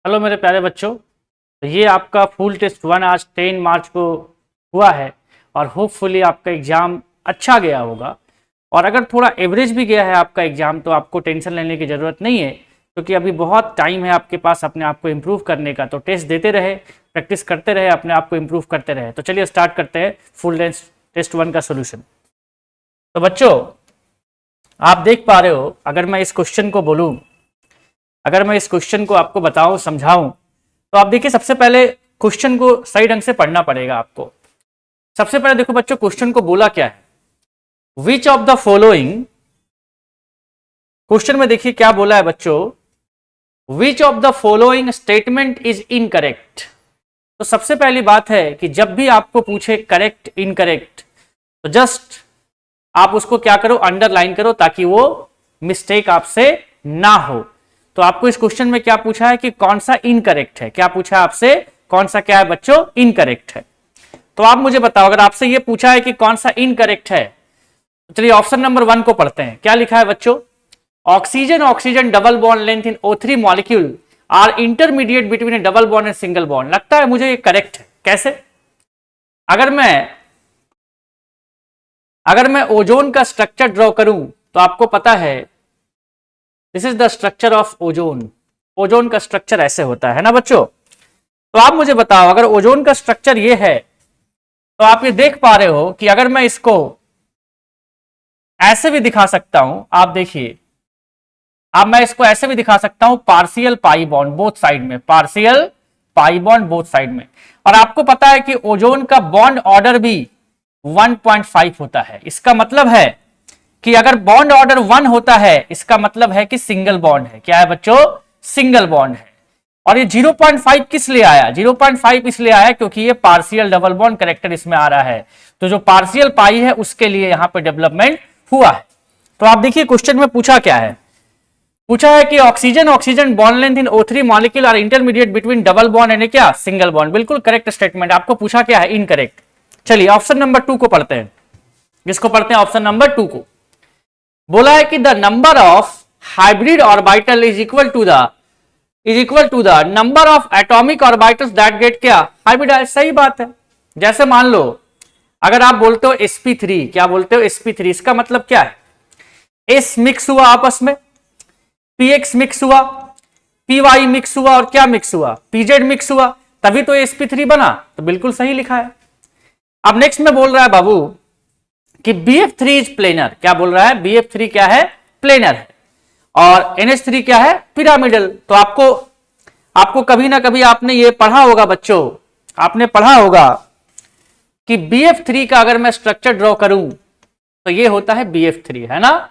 Hello मेरे प्यारे बच्चों, तो ये आपका फुल टेस्ट 1 आज 10 मार्च को हुआ है और होपफुली आपका एग्ज़ाम अच्छा गया होगा। और अगर थोड़ा एवरेज भी गया है आपका एग्ज़ाम तो आपको टेंशन लेने की ज़रूरत नहीं है, क्योंकि अभी बहुत टाइम है आपके पास अपने आप को इम्प्रूव करने का। तो टेस्ट देते रहे, प्रैक्टिस करते रहे, अपने आप को इम्प्रूव करते रहे। तो चलिए स्टार्ट करते हैं फुल टेस्ट 1 का सोल्यूशन। तो बच्चों, आप देख पा रहे हो, अगर मैं इस क्वेश्चन को बोलूँ, अगर मैं इस क्वेश्चन को आपको बताऊं, समझाऊं, तो आप देखिए सबसे पहले क्वेश्चन को सही ढंग से पढ़ना पड़ेगा आपको। सबसे पहले देखो बच्चों, क्वेश्चन को बोला क्या है, विच ऑफ द फॉलोइंग। क्वेश्चन में देखिए क्या बोला है बच्चों, विच of the following statement is incorrect. तो सबसे पहली बात है कि जब भी आपको पूछे करेक्ट इनकरेक्ट, तो जस्ट आप उसको क्या करो, अंडरलाइन करो, ताकि वो मिस्टेक आपसे ना हो। तो आपको इस क्वेश्चन में क्या पूछा है कि कौन सा इनकरेक्ट है, क्या पूछा है आपसे, कौन सा क्या है बच्चों, इनकरेक्ट है। तो आप मुझे बताओ, अगर आपसे ये पूछा है कि कौन सा इनकरेक्ट है, तो चलिए ऑप्शन नंबर 1 को पढ़ते हैं। क्या लिखा है बच्चों, oxygen oxygen double bond length in O3 molecule are intermediate between a double bond and single bond. लगता है मुझे ये करेक्ट है। कैसे? अगर मैं ओजोन का स्ट्रक्चर ड्रॉ करूं तो आपको पता है this is the structure of ozone. Ozone का स्ट्रक्चर ऐसे होता है ना बच्चों। तो आप मुझे बताओ, अगर ओजोन का स्ट्रक्चर ये है, तो आप ये देख पा रहे हो कि अगर मैं इसको ऐसे भी दिखा सकता हूं, आप देखिए, अब मैं इसको ऐसे भी दिखा सकता हूं, partial pi bond both side में, partial pi bond both side में। और आपको पता है कि ओजोन का बॉन्ड ऑर्डर भी 1.5 होता है। इसका मतलब है कि अगर बॉन्ड ऑर्डर 1 होता है, इसका मतलब है कि सिंगल बॉन्ड है। क्या है बच्चों, सिंगल बॉन्ड है। और ये 0.5 किस लिए आया, 0.5 इसलिए आया क्योंकि ये पार्शियल डबल बॉन्ड कैरेक्टर इसमें आ रहा है। तो जो पार्शियल पाई है उसके लिए यहां पे डेवलपमेंट हुआ है। तो आप देखिए क्वेश्चन में पूछा क्या है, पूछा है कि oxygen oxygen bond length in O3 molecule are intermediate between double bond and क्या, सिंगल बॉन्ड। बिल्कुल करेक्ट स्टेटमेंट। आपको पूछा क्या है, इनकरेक्ट। चलिए ऑप्शन नंबर 2 को पढ़ते हैं। किसको पढ़ते हैं, ऑप्शन नंबर 2 को। बोला है कि the number of hybrid orbital is equal to the number of atomic orbitals that get क्या, हाइब्रिडाइज। सही बात है। जैसे मान लो अगर आप बोलते हो sp3, क्या बोलते हो sp3, इसका मतलब क्या है, s मिक्स हुआ आपस में, px मिक्स हुआ, py मिक्स हुआ, और क्या मिक्स हुआ, pz मिक्स हुआ, तभी तो sp3 बना। तो बिल्कुल सही लिखा है। अब नेक्स्ट में बोल रहा है बाबू कि BF3 इज प्लेनर। क्या बोल रहा है, BF3 क्या है, प्लेनर है, और NH3 क्या है, पिरामिडल। तो आपको कभी ना कभी आपने ये पढ़ा होगा बच्चों, आपने पढ़ा होगा कि BF3 का अगर मैं स्ट्रक्चर ड्रॉ करूं तो ये होता है BF3, है ना।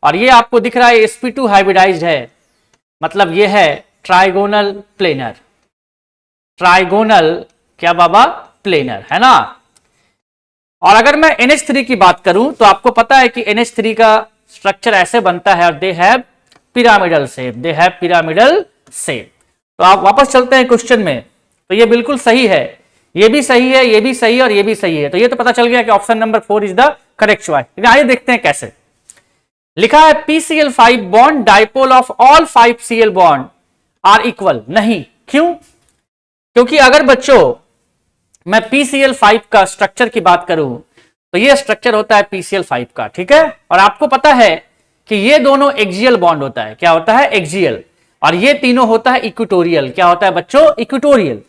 और ये आपको दिख रहा है sp2 हाइब्रिडाइज्ड है, मतलब ये है ट्राइगोनल प्लेनर। ट्राइगोनल क्या बाबा, प्लेनर, है ना। और अगर मैं NH3 की बात करूं तो आपको पता है कि NH3 का स्ट्रक्चर ऐसे बनता है, और they have pyramidal shape, they have pyramidal shape. तो आप वापस चलते हैं क्वेश्चन में। तो ये बिल्कुल सही है, ये भी सही है, ये भी सही है, और ये भी सही है। तो ये तो पता चल गया कि option number 4 is the correct choice. आइए देखते हैं कैसे। लिखा है PCl5 bond dipole of all 5 Cl bond are equal. नहीं, क्यों? क्योंकि अगर बच्चों मैं PCl5 का स्ट्रक्चर की बात करूं तो ये स्ट्रक्चर होता है PCl5 का, ठीक है। और आपको पता है कि ये दोनों एक्सियल बॉन्ड होता है। क्या होता है, एक्सियल। और ये तीनों होता है इक्वेटोरियल। क्या होता है बच्चों, इक्वेटोरियल।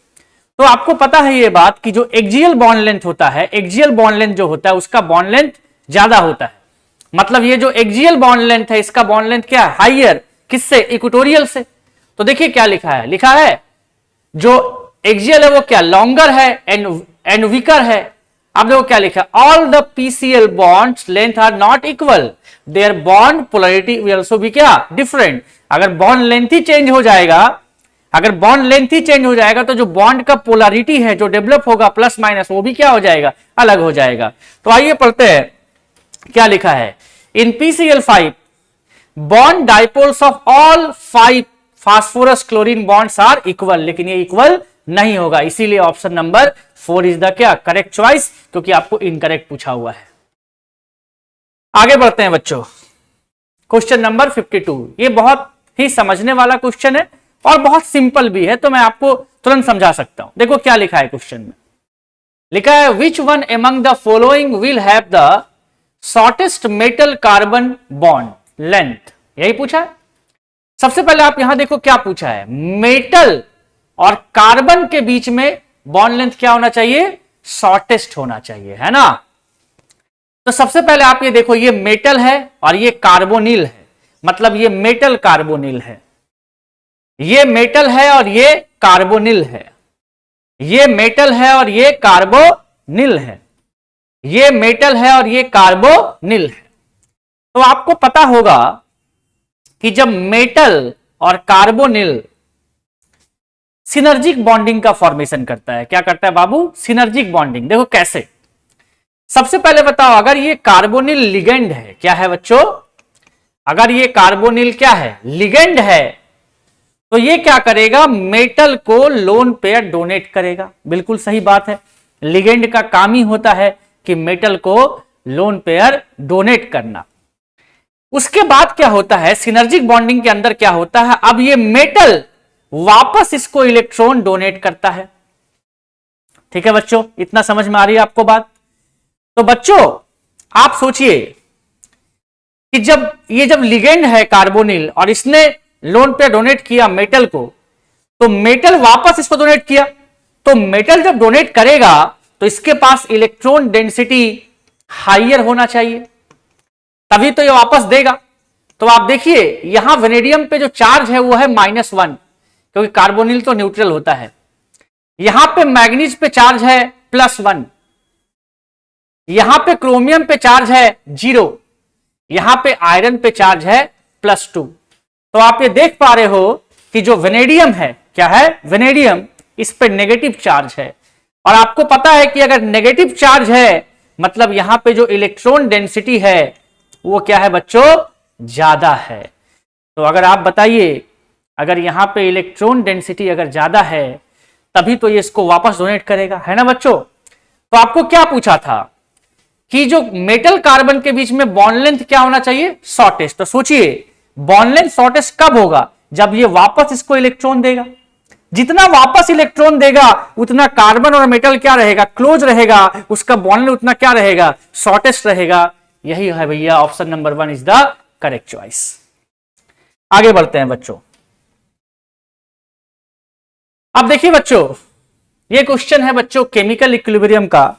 तो आपको पता है ये बात कि जो एक्सियल बॉन्ड लेंथ होता है, एक्सियल बॉन्ड लेंथ जो होता है उसका बॉन्ड लेंथ ज्यादा होता है। मतलब ये जो एक्सियल बॉन्ड लेंथ है, इसका बॉन्ड लेंथ क्या है, हाइयर, किससे, इक्वेटोरियल से। तो देखिए क्या लिखा है, लिखा है जो एक्सियल है वो क्या, लॉन्गर है एंड वीकर है। अब देखो क्या लिखा, all the PCl bonds length are not equal, their bond polarity will also be क्या, डिफरेंट। अगर बॉन्ड लेंथ ही चेंज हो जाएगा, अगर बॉन्ड लेंथ ही चेंज हो जाएगा, तो जो बॉन्ड का पोलैरिटी है जो डेवलप होगा प्लस माइनस, वो भी क्या हो जाएगा, अलग हो जाएगा। तो आइए पढ़ते हैं क्या लिखा है। In PCl5 bond dipoles of all 5 phosphorus chlorine bonds are equal. लेकिन ये इक्वल नहीं होगा, इसीलिए ऑप्शन नंबर 4 इज द क्या, करेक्ट चॉइस, क्योंकि आपको इनकरेक्ट पूछा हुआ है। आगे बढ़ते हैं बच्चों, क्वेश्चन नंबर 52। ये बहुत ही समझने वाला क्वेश्चन है और बहुत सिंपल भी है, तो मैं आपको तुरंत समझा सकता हूं। देखो क्या लिखा है क्वेश्चन में, लिखा है which one among the following will have the shortest metal carbon bond length, यही पूछा है। सबसे पहले आप यहां देखो क्या पूछा है, मेटल और कार्बन के बीच में बॉन्ड लेंथ क्या होना चाहिए, शॉर्टेस्ट होना चाहिए, है ना। तो सबसे पहले आप ये देखो, ये मेटल है और ये कार्बोनिल है, मतलब ये मेटल कार्बोनिल है, ये मेटल है और ये कार्बोनिल है, ये मेटल है और ये कार्बोनिल है, ये मेटल है और ये कार्बोनिल है। तो आपको पता होगा कि जब मेटल और कार्बोनिल सिनर्जिक बॉन्डिंग का फॉर्मेशन करता है, क्या करता है बाबू, सिनर्जिक बॉन्डिंग। देखो कैसे, सबसे पहले बताओ, अगर ये कार्बोनिल लिगेंड है, क्या है बच्चों, अगर ये कार्बोनिल क्या है, लिगेंड है, तो ये क्या करेगा, मेटल को लोन पेयर डोनेट करेगा। बिल्कुल सही बात है, लिगेंड का काम ही होता है कि मेटल को लोन पेयर डोनेट करना। उसके बाद क्या होता है, सिनर्जिक बॉन्डिंग के अंदर क्या होता है, अब ये मेटल वापस इसको इलेक्ट्रॉन डोनेट करता है। ठीक है बच्चों, इतना समझ में आ रही है आपको बात। तो बच्चों आप सोचिए कि जब लिगेंड है कार्बोनिल और इसने लोन पे डोनेट किया मेटल को, तो मेटल वापस इसको डोनेट किया, तो मेटल जब डोनेट करेगा तो इसके पास इलेक्ट्रॉन डेंसिटी हाइयर होना चाहिए, तभी तो ये वापस देगा। तो आप देखिए यहां वेनेडियम पे जो चार्ज है वो है -1, क्योंकि कार्बोनिल तो न्यूट्रल होता है। यहां पे मैग्नीज पे चार्ज है +1, यहां पे क्रोमियम पे चार्ज है 0, यहां पे आयरन पे चार्ज है +2। तो आप ये देख पा रहे हो कि जो वेनेडियम है, क्या है, वेनेडियम, इस पे नेगेटिव चार्ज है। और आपको पता है कि अगर नेगेटिव चार्ज है मतलब यहां पे जो इलेक्ट्रॉन डेंसिटी है वो क्या है बच्चों, ज्यादा है। तो अगर आप बताइए, अगर यहां पे इलेक्ट्रॉन डेंसिटी अगर ज्यादा है तभी तो ये इसको वापस डोनेट करेगा, है ना बच्चों। तो आपको क्या पूछा था कि जो मेटल कार्बन के बीच में बॉन्ड लेंथ क्या होना चाहिए, शॉर्टेस्ट। तो सोचिए बॉन्ड लेंथ शॉर्टेस्ट कब होगा, जब ये वापस इसको इलेक्ट्रॉन देगा। जितना वापस इलेक्ट्रॉन देगा उतना कार्बन और मेटल क्या रहेगा, क्लोज रहेगा, उसका बॉन्ड लेंथ उतना क्या रहेगा, शॉर्टेस्ट रहेगा। यही है भैया, option number 1 is the correct choice. आगे बढ़ते हैं बच्चों। अब देखिए बच्चों, ये क्वेश्चन है बच्चों केमिकल इक्विलिब्रियम का,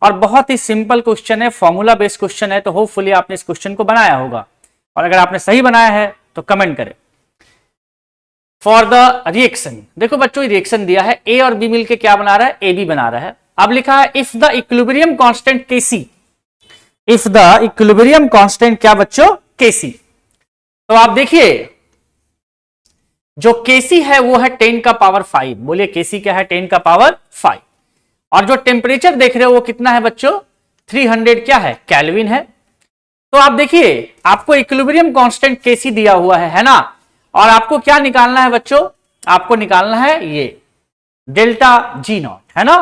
और बहुत ही सिंपल क्वेश्चन है, फॉर्मूला बेस्ड क्वेश्चन है। तो होपफुली आपने इस क्वेश्चन को बनाया होगा, और अगर आपने सही बनाया है तो कमेंट करें। फॉर द रिएक्शन, देखो बच्चों रिएक्शन दिया है, ए और बी मिलके क्या बना रहा है, ए बी बना रहा है। अब लिखा है if the equilibrium constant KC, if the equilibrium constant क्या बच्चों, केसी। तो आप देखिए जो केसी है वो है 10⁵, बोलिए केसी क्या है, 10⁵। और जो टेम्परेचर देख रहे हो वो कितना है बच्चों, 300 क्या है, केल्विन है। तो आप देखिए आपको इक्विलिब्रियम कांस्टेंट केसी दिया हुआ है ना, और आपको क्या निकालना है बच्चों, आपको निकालना है ये डेल्टा जी नॉट, है ना।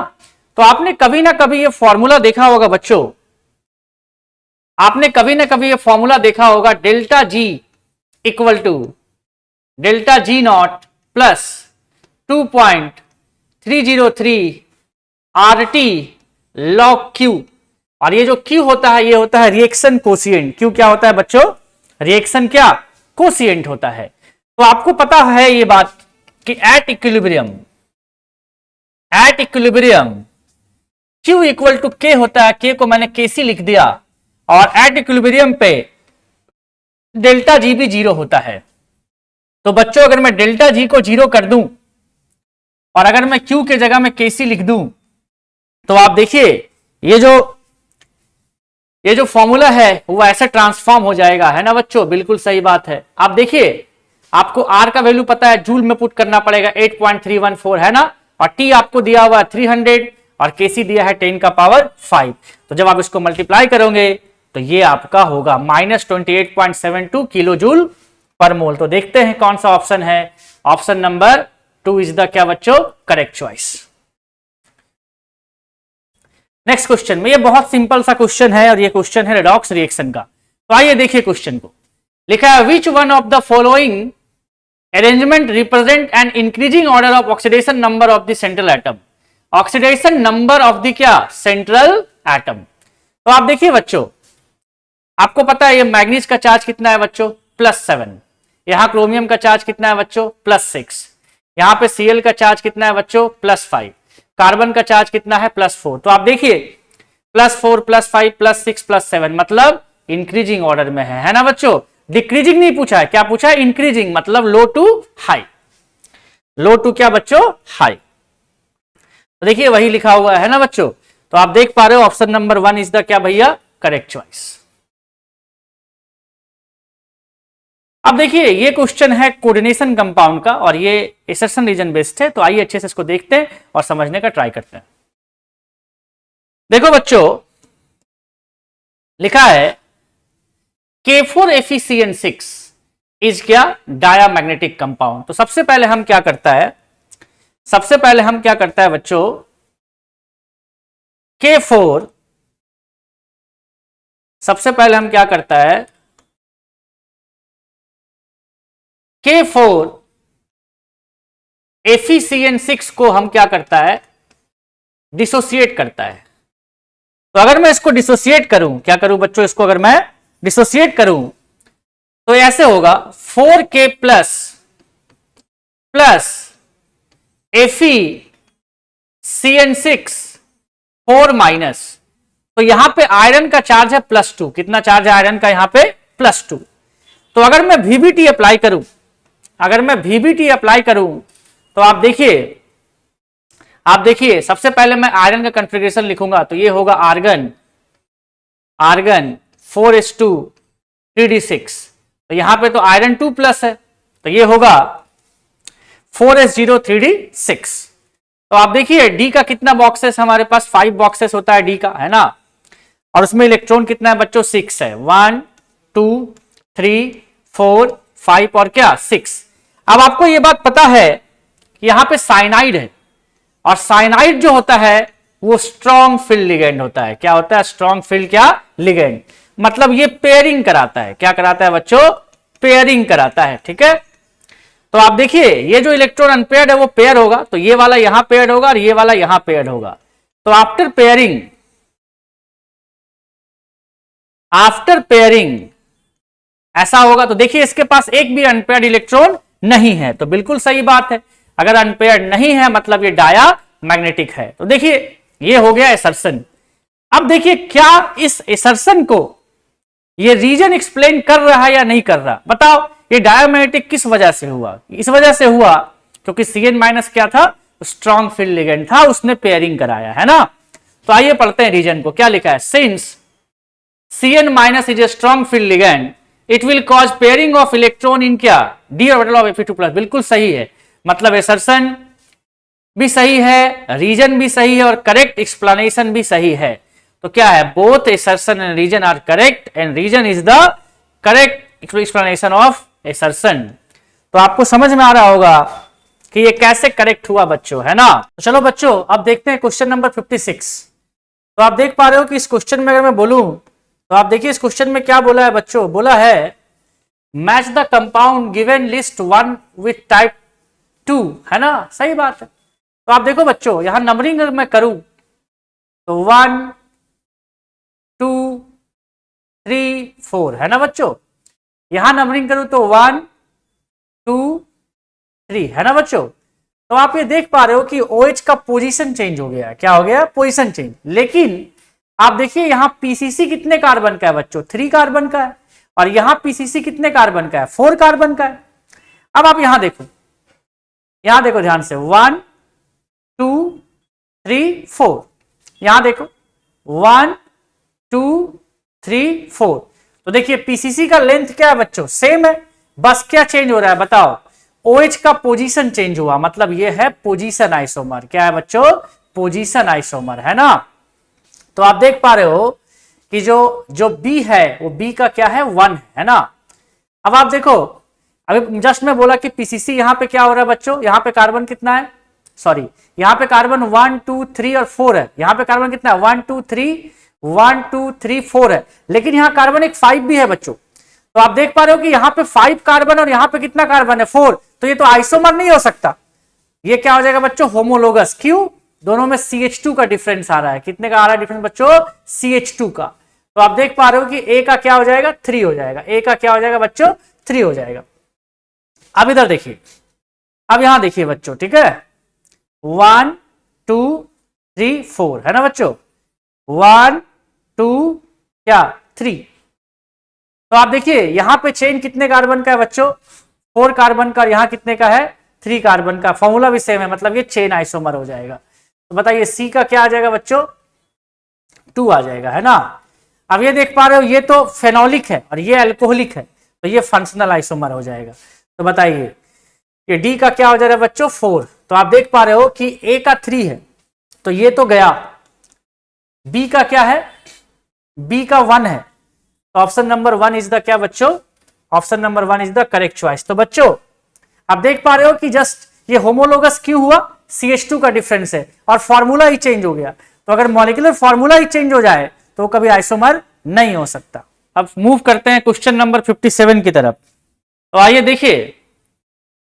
तो आपने कभी ना कभी ये फॉर्मूला देखा होगा बच्चों, आपने कभी ना कभी ये फॉर्मूला देखा होगा, delta G equal to delta G naught plus 2.303 RT log Q। और ये जो Q होता है ये होता है रिएक्शन कोसिएंट। Q क्या होता है बच्चों, रिएक्शन क्या कोसिएंट होता है। तो आपको पता है ये बात कि at equilibrium Q equal to K होता है, K को मैंने KC लिख दिया, और एट इक्विलिब्रियम पे डेल्टा जी भी 0 होता है। तो बच्चों अगर मैं डेल्टा जी को 0 कर दूं और अगर मैं Q के जगह में KC लिख दूं, तो आप देखिए ये जो फॉर्मूला है वो ऐसे ट्रांसफॉर्म हो जाएगा, है ना बच्चों। बिल्कुल सही बात है। आप देखिए आपको R का वैल्यू पता है, जूल में पुट करना पड़ेगा, 8.314 है ना, और T आपको दिया हुआ 300 और KC दिया है 10⁵। तो जब आप इसको मल्टीप्लाई करोगे तो ये आपका होगा -28.72 किलो जूल पर मोल। तो देखते हैं कौन सा ऑप्शन है, ऑप्शन नंबर 2 इज द क्या बच्चों, करेक्ट चॉइस। नेक्स्ट क्वेश्चन में, ये बहुत सिंपल सा क्वेश्चन है और ये क्वेश्चन है रेडॉक्स रिएक्शन का। तो आइए देखिए क्वेश्चन को। लिखा है विच one of the following arrangement represent an increasing order of oxidation number of the central atom. Oxidation number of the क्या, सेंट्रल एटम। तो आप देखिए बच्चों, आपको पता है ये मैग्नीज का चार्ज कितना है बच्चों, +7। यहां क्रोमियम का चार्ज कितना है बच्चों, +6। यहां पे Cl का चार्ज कितना है बच्चों, +5। कार्बन का चार्ज कितना है, +4। तो आप देखिए +4 +5 +6 +7 मतलब इंक्रीजिंग ऑर्डर में है ना बच्चों। डिक्रीजिंग नहीं पूछा है, क्या पूछा है, इंक्रीजिंग मतलब लो टू हाई। लो टू क्या बच्चों, हाई। तो देखिए वही लिखा हुआ है ना बच्चों। तो आप देख पा रहे हो ऑप्शन नंबर 1 इज द क्या भैया, करेक्ट चॉइस। अब देखिए ये क्वेश्चन है कोऑर्डिनेशन कंपाउंड का और ये एसर्शन रीजन बेस्ड है। तो आइए अच्छे से इसको देखते हैं और समझने का ट्राई करते हैं। देखो बच्चों, लिखा है K4FeCN6 इज क्या, डायामैग्नेटिक कंपाउंड। तो सबसे पहले हम क्या करता है, बच्चों K4, सबसे पहले हम क्या करता है, K4FeCN6 को हम क्या करता है, डिसोसिएट करता है। तो अगर मैं इसको डिसोसिएट करूं, क्या करूं बच्चों, इसको अगर मैं डिसोसिएट करूं तो ऐसे होगा 4K प्लस FeCN6 4 माइनस। तो यहां पे आयरन का चार्ज है +2। कितना चार्ज है आयरन का यहां पे, +2। तो अगर मैं VBT अप्लाई करूं, तो आप देखिए सबसे पहले मैं आयरन का कॉन्फ़िगरेशन लिखूंगा। तो ये होगा आर्गन 4s2 3d6। तो यहां पे तो आयरन 2+ है, तो ये होगा 4s0 3d6। तो आप देखिए डी का कितना बॉक्सेस हमारे पास, 5 बॉक्सेस होता है डी का, है ना। और उसमें इलेक्ट्रॉन कितना है बच्चों, 6 है। 1 2 3 4 5 और क्या 6। अब आपको यह बात पता है कि यहां पे साइनाइड है और साइनाइड जो होता है वो स्ट्रॉन्ग फील्ड लिगेंड होता है। क्या होता है, स्ट्रॉन्ग फील्ड क्या, लिगेंड। मतलब ये पेयरिंग कराता है। क्या कराता है बच्चों, पेयरिंग कराता है। ठीक है, तो आप देखिए ये जो इलेक्ट्रॉन अनपेयर्ड है वो पेयर होगा, तो ये वाला यहां पेयर्ड होगा और ये वाला यहां पेयर्ड होगा। तो आफ्टर पेयरिंग ऐसा होगा। तो देखिए इसके पास एक भी अनपेयर्ड इलेक्ट्रॉन नहीं है, तो बिल्कुल सही बात है। अगर अनपेयर्ड नहीं है मतलब ये डायामैग्नेटिक है। तो देखिए ये हो गया एसर्शन। अब देखिए क्या इस एसर्शन को ये रीजन एक्सप्लेन कर रहा है या नहीं कर रहा, बताओ। ये डायामैग्नेटिक किस वजह से हुआ, इस वजह से हुआ क्योंकि Cn- क्या था, स्ट्रॉन्ग फील्ड लिगेंड था, उसने पेयरिंग कराया, है ना। तो आइए पढ़ते हैं रीजन को। क्या लिखा है, since Cn- is a strong field ligand it will cause pairing of electron in क्या, d ऑर्बिटल ऑफ Fe2+। बिल्कुल सही है, मतलब एसर्शन भी सही है, रीजन भी सही है और करेक्ट एक्सप्लेनेशन भी सही है। तो क्या है, both assertion and reason are correct and reason is the correct explanation of assertion. तो आपको समझ में आ रहा होगा कि ये कैसे करेक्ट हुआ बच्चों, है ना। तो चलो बच्चों अब देखते हैं क्वेश्चन नंबर 56। तो आप देख पा रहे हो कि इस क्वेश्चन में अगर मैं बोलूं तो आप देखिए इस क्वेश्चन में क्या बोला है बच्चों, बोला है match the compound given list 1 with type 2, है ना, सही बात है। तो आप देखो बच्चों यहां नंबरिंग अगर मैं करूं तो 1 2 3 4, है ना बच्चों। यहां नंबरिंग करूं तो 1 2 3, है ना बच्चों। तो आप ये देख पा रहे हो कि OH का पोजीशन चेंज हो गया। क्या हो गया, पोजीशन चेंज। लेकिन आप देखिए यहां PCC कितने कार्बन का है बच्चों, 3 कार्बन का है। और यहां PCC कितने कार्बन का है, 4 कार्बन का है। अब आप यहां देखो ध्यान से, 1 2 3 4। यहां देखो 1 2 3 4। तो देखिए PCC का लेंथ क्या है बच्चों, सेम है, बस क्या चेंज हो रहा है बताओ, OH का पोजीशन चेंज हुआ। मतलब ये है पोजीशन आइसोमर। क्या है बच्चों, पोजीशन आइसोमर, है ना। तो आप देख पा रहे हो कि जो B है वो B का क्या है, 1 है ना। अब आप देखो, अभी जस्ट मैं बोला कि PCC यहां पे क्या हो रहा है बच्चों, यहां पे कार्बन कितना है, सॉरी यहां पे कार्बन 1 2 3 और 4 है। यहां पे कार्बन कितना है, 1 2 3 4 है। लेकिन यहां कार्बन एक 5 भी है बच्चों। तो आप देख पा रहे हो कि यहाँ पे 5 कार्बन और यहाँ पे कितना कार्बन है 4, तो ये तो आइसोमर नहीं हो सकता, ये क्या हो जाएगा बच्चों होमोलोगस। क्यों? दोनों में CH2 का डिफरेंस आ रहा है। कितने का आ रहा है डिफरेंस बच्चों? CH2 का। तो आप देख पा रहे हो कि A का क्या हो जाएगा 3 हो जाएगा, A का क्या हो जाएगा बच्चों 3 हो जाएगा। अब इधर देखिए, अब यहां देखिए बच्चों, ठीक है 1 2 3 4 है ना बच्चों, 1 2 क्या 3। तो आप देखिए यहां पे चेन कितने कार्बन का है बच्चों 4 कार्बन का, और यहां कितने का है 3 कार्बन का। फॉर्मूला भी सेम है, मतलब ये चेन आइसोमर हो जाएगा। तो बताइए सी का क्या आ जाएगा बच्चों 2 आ जाएगा, है ना। अब ये देख पा रहे हो ये तो फेनोलिक है और ये अल्कोहलिक है, तो ये फंक्शनल आइसोमर हो जाएगा। तो बताइए ये डी का क्या हो जाएगा बच्चों 4। तो आप देख पा रहे हो कि ए का 3 है, तो ये तो गया। बी का क्या है, बी का 1 है, तो ऑप्शन नंबर 1 इज द क्या बच्चों, option number 1 is the correct choice. तो बच्चों आप देख पा रहे हो कि जस्ट ये होमोलोगस क्यों हुआ, CH2 का डिफरेंस है और फॉर्मूला ही चेंज हो गया। तो अगर मॉलिक्यूलर फॉर्मूला ही चेंज हो जाए तो कभी आइसोमर नहीं हो सकता। अब मूव करते हैं क्वेश्चन नंबर 57 की तरफ। तो आइए देखिए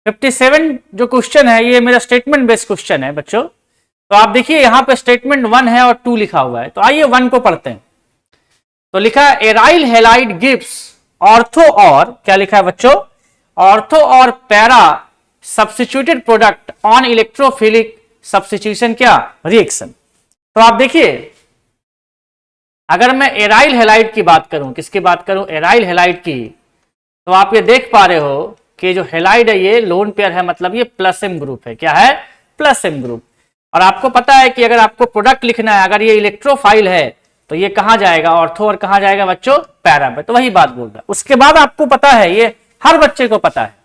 57 जो क्वेश्चन है ये मेरा स्टेटमेंट बेस्ड क्वेश्चन है बच्चों। तो आप देखिए यहां पे स्टेटमेंट 1 है और 2 लिखा हुआ है, तो आइए 1 को पढ़ते हैं। तो लिखा है एराइल हैलाइड गिव्स ऑर्थो और क्या लिखा है बच्चों, ऑर्थो और para substituted product on electrophilic substitution क्या रिएक्शन। तो आप देखिए अगर मैं एराइल हैलाइड की बात करूं, किसकी बात करूं एराइल हैलाइड की, तो आप ये देख पा रहे हो कि जो हैलाइड है ये लोन पेयर है, मतलब ये प्लस एम ग्रुप है। क्या है? Plus M group. और आपको पता है कि अगर आपको प्रोडक्ट लिखना है, अगर ये इलेक्ट्रोफाइल है तो ये कहां जाएगा ऑर्थो और कहां जाएगा बच्चों पैरा पे। तो वही बात बोल रहा है। उसके बाद आपको पता है, ये हर बच्चे को पता है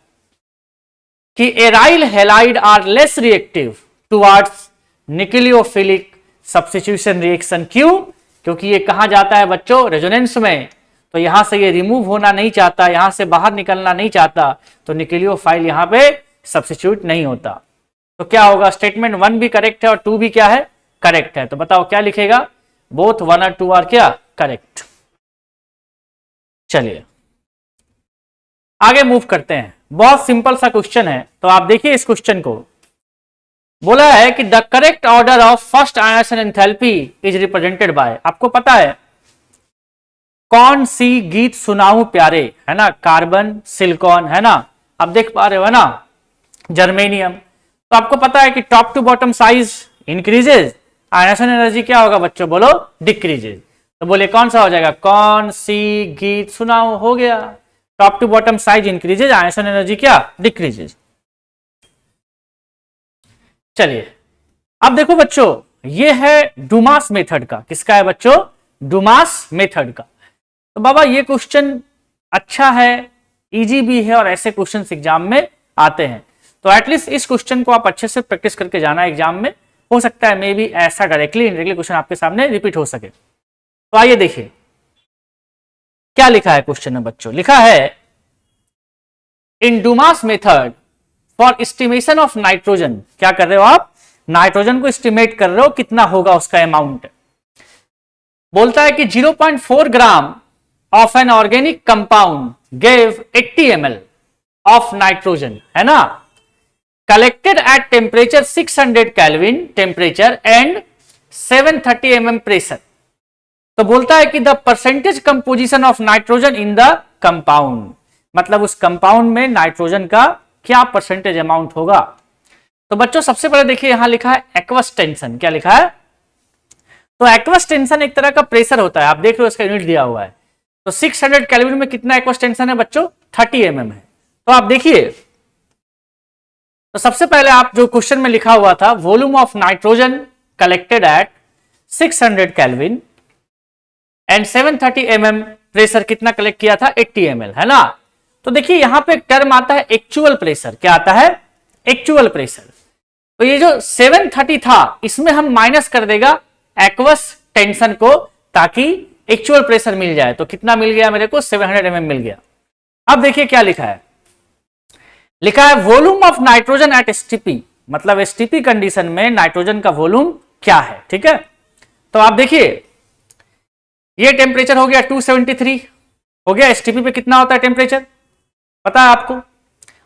कि aryl halide are less reactive towards nucleophilic substitution reaction. क्यों? क्योंकि ये कहां जाता है बच्चों रेजोनेंस में, तो यहां से ये रिमूव होना नहीं चाहता, यहां से बाहर निकलना नहीं चाहता, तो न्यूक्लियोफाइल यहां पे सब्स्टिट्यूट नहीं होता। तो क्या होगा, स्टेटमेंट 1 भी करेक्ट है और 2 भी क्या है करेक्ट है। तो बताओ क्या लिखेगा, बोथ 1 और 2 आर क्या करेक्ट। चलिए आगे मूव करते हैं। बहुत सिंपल सा क्वेश्चन है, तो आप देखिए इस क्वेश्चन को। बोला है कि the correct order of first ion enthalpy is represented by, आपको पता है कौन सी गीत सुनाऊं प्यारे, है ना, कार्बन सिलिकॉन, है ना, आप देख पा रहे हो, है ना, जर्मेनियम। तो आपको पता है कि top to bottom size increases, ionisation energy क्या होगा बच्चों बोलो डिक्रीजेज। तो बोले कौन सा हो जाएगा, कौन सी गीत सुनाओ हो गया, top to bottom size increases, ionisation energy क्या डिक्रीजेज। चलिए अब देखो बच्चों ये है डुमास मेथड का, किसका है बच्चों डुमास मेथड का। तो बाबा ये क्वेश्चन अच्छा है, इजी भी है और ऐसे क्वेश्चन एग्जाम में आते हैं, तो एटलीस्ट इस क्वेश्चन को आप अच्छे से प्रैक्टिस करके जाना एग्जाम में। हो सकता है मे बी ऐसा डायरेक्टली इनडायरेक्टली क्वेश्चन आपके सामने रिपीट हो सके। तो आइए देखिए क्या लिखा है क्वेश्चन में बच्चों। लिखा है in Dumas method for estimation of nitrogen, क्या कर रहे हो आप नाइट्रोजन को एस्टिमेट कर रहे हो कितना होगा उसका अमाउंट। बोलता है कि 0.4 gram of an organic compound gave 80 ml of nitrogen, है ना, collected at temperature 600 kelvin temperature and 730 mm pressure. तो बोलता है कि the percentage composition of nitrogen in the compound, मतलब उस कंपाउंड में नाइट्रोजन का क्या परसेंटेज अमाउंट होगा। तो बच्चों सबसे पहले देखिए यहां लिखा है एक्वस टेंशन, क्या लिखा है, तो एक्वस टेंशन एक तरह का प्रेशर होता है, आप देख लो इसका यूनिट दिया हुआ है। तो 600 केल्विन में कितना एक्वस टेंशन है बच्चों 30 mm है। तो आप देखिए तो सबसे पहले आप जो क्वेश्चन में लिखा हुआ था volume of nitrogen collected at 600 kelvin and 730 mm pressure कितना कलेक्ट किया था 80 ml, है ना। तो देखिए यहां पे एक टर्म आता है एक्चुअल प्रेशर, क्या आता है एक्चुअल प्रेशर। तो ये जो 730 था इसमें हम माइनस कर देगा एक्वस टेंशन को ताकि एक्चुअल प्रेशर मिल जाए। तो कितना मिल गया मेरे को 700 mm मिल गया। अब देखिए क्या लिखा है, लिखा है volume of nitrogen eight STP, मतलब एसटीपी कंडीशन में नाइट्रोजन का वॉल्यूम क्या है, ठीक है। तो आप देखिए ये टेम्परेचर हो गया 273, हो गया। एसटीपी पे कितना होता है टेम्परेचर, पता है आपको।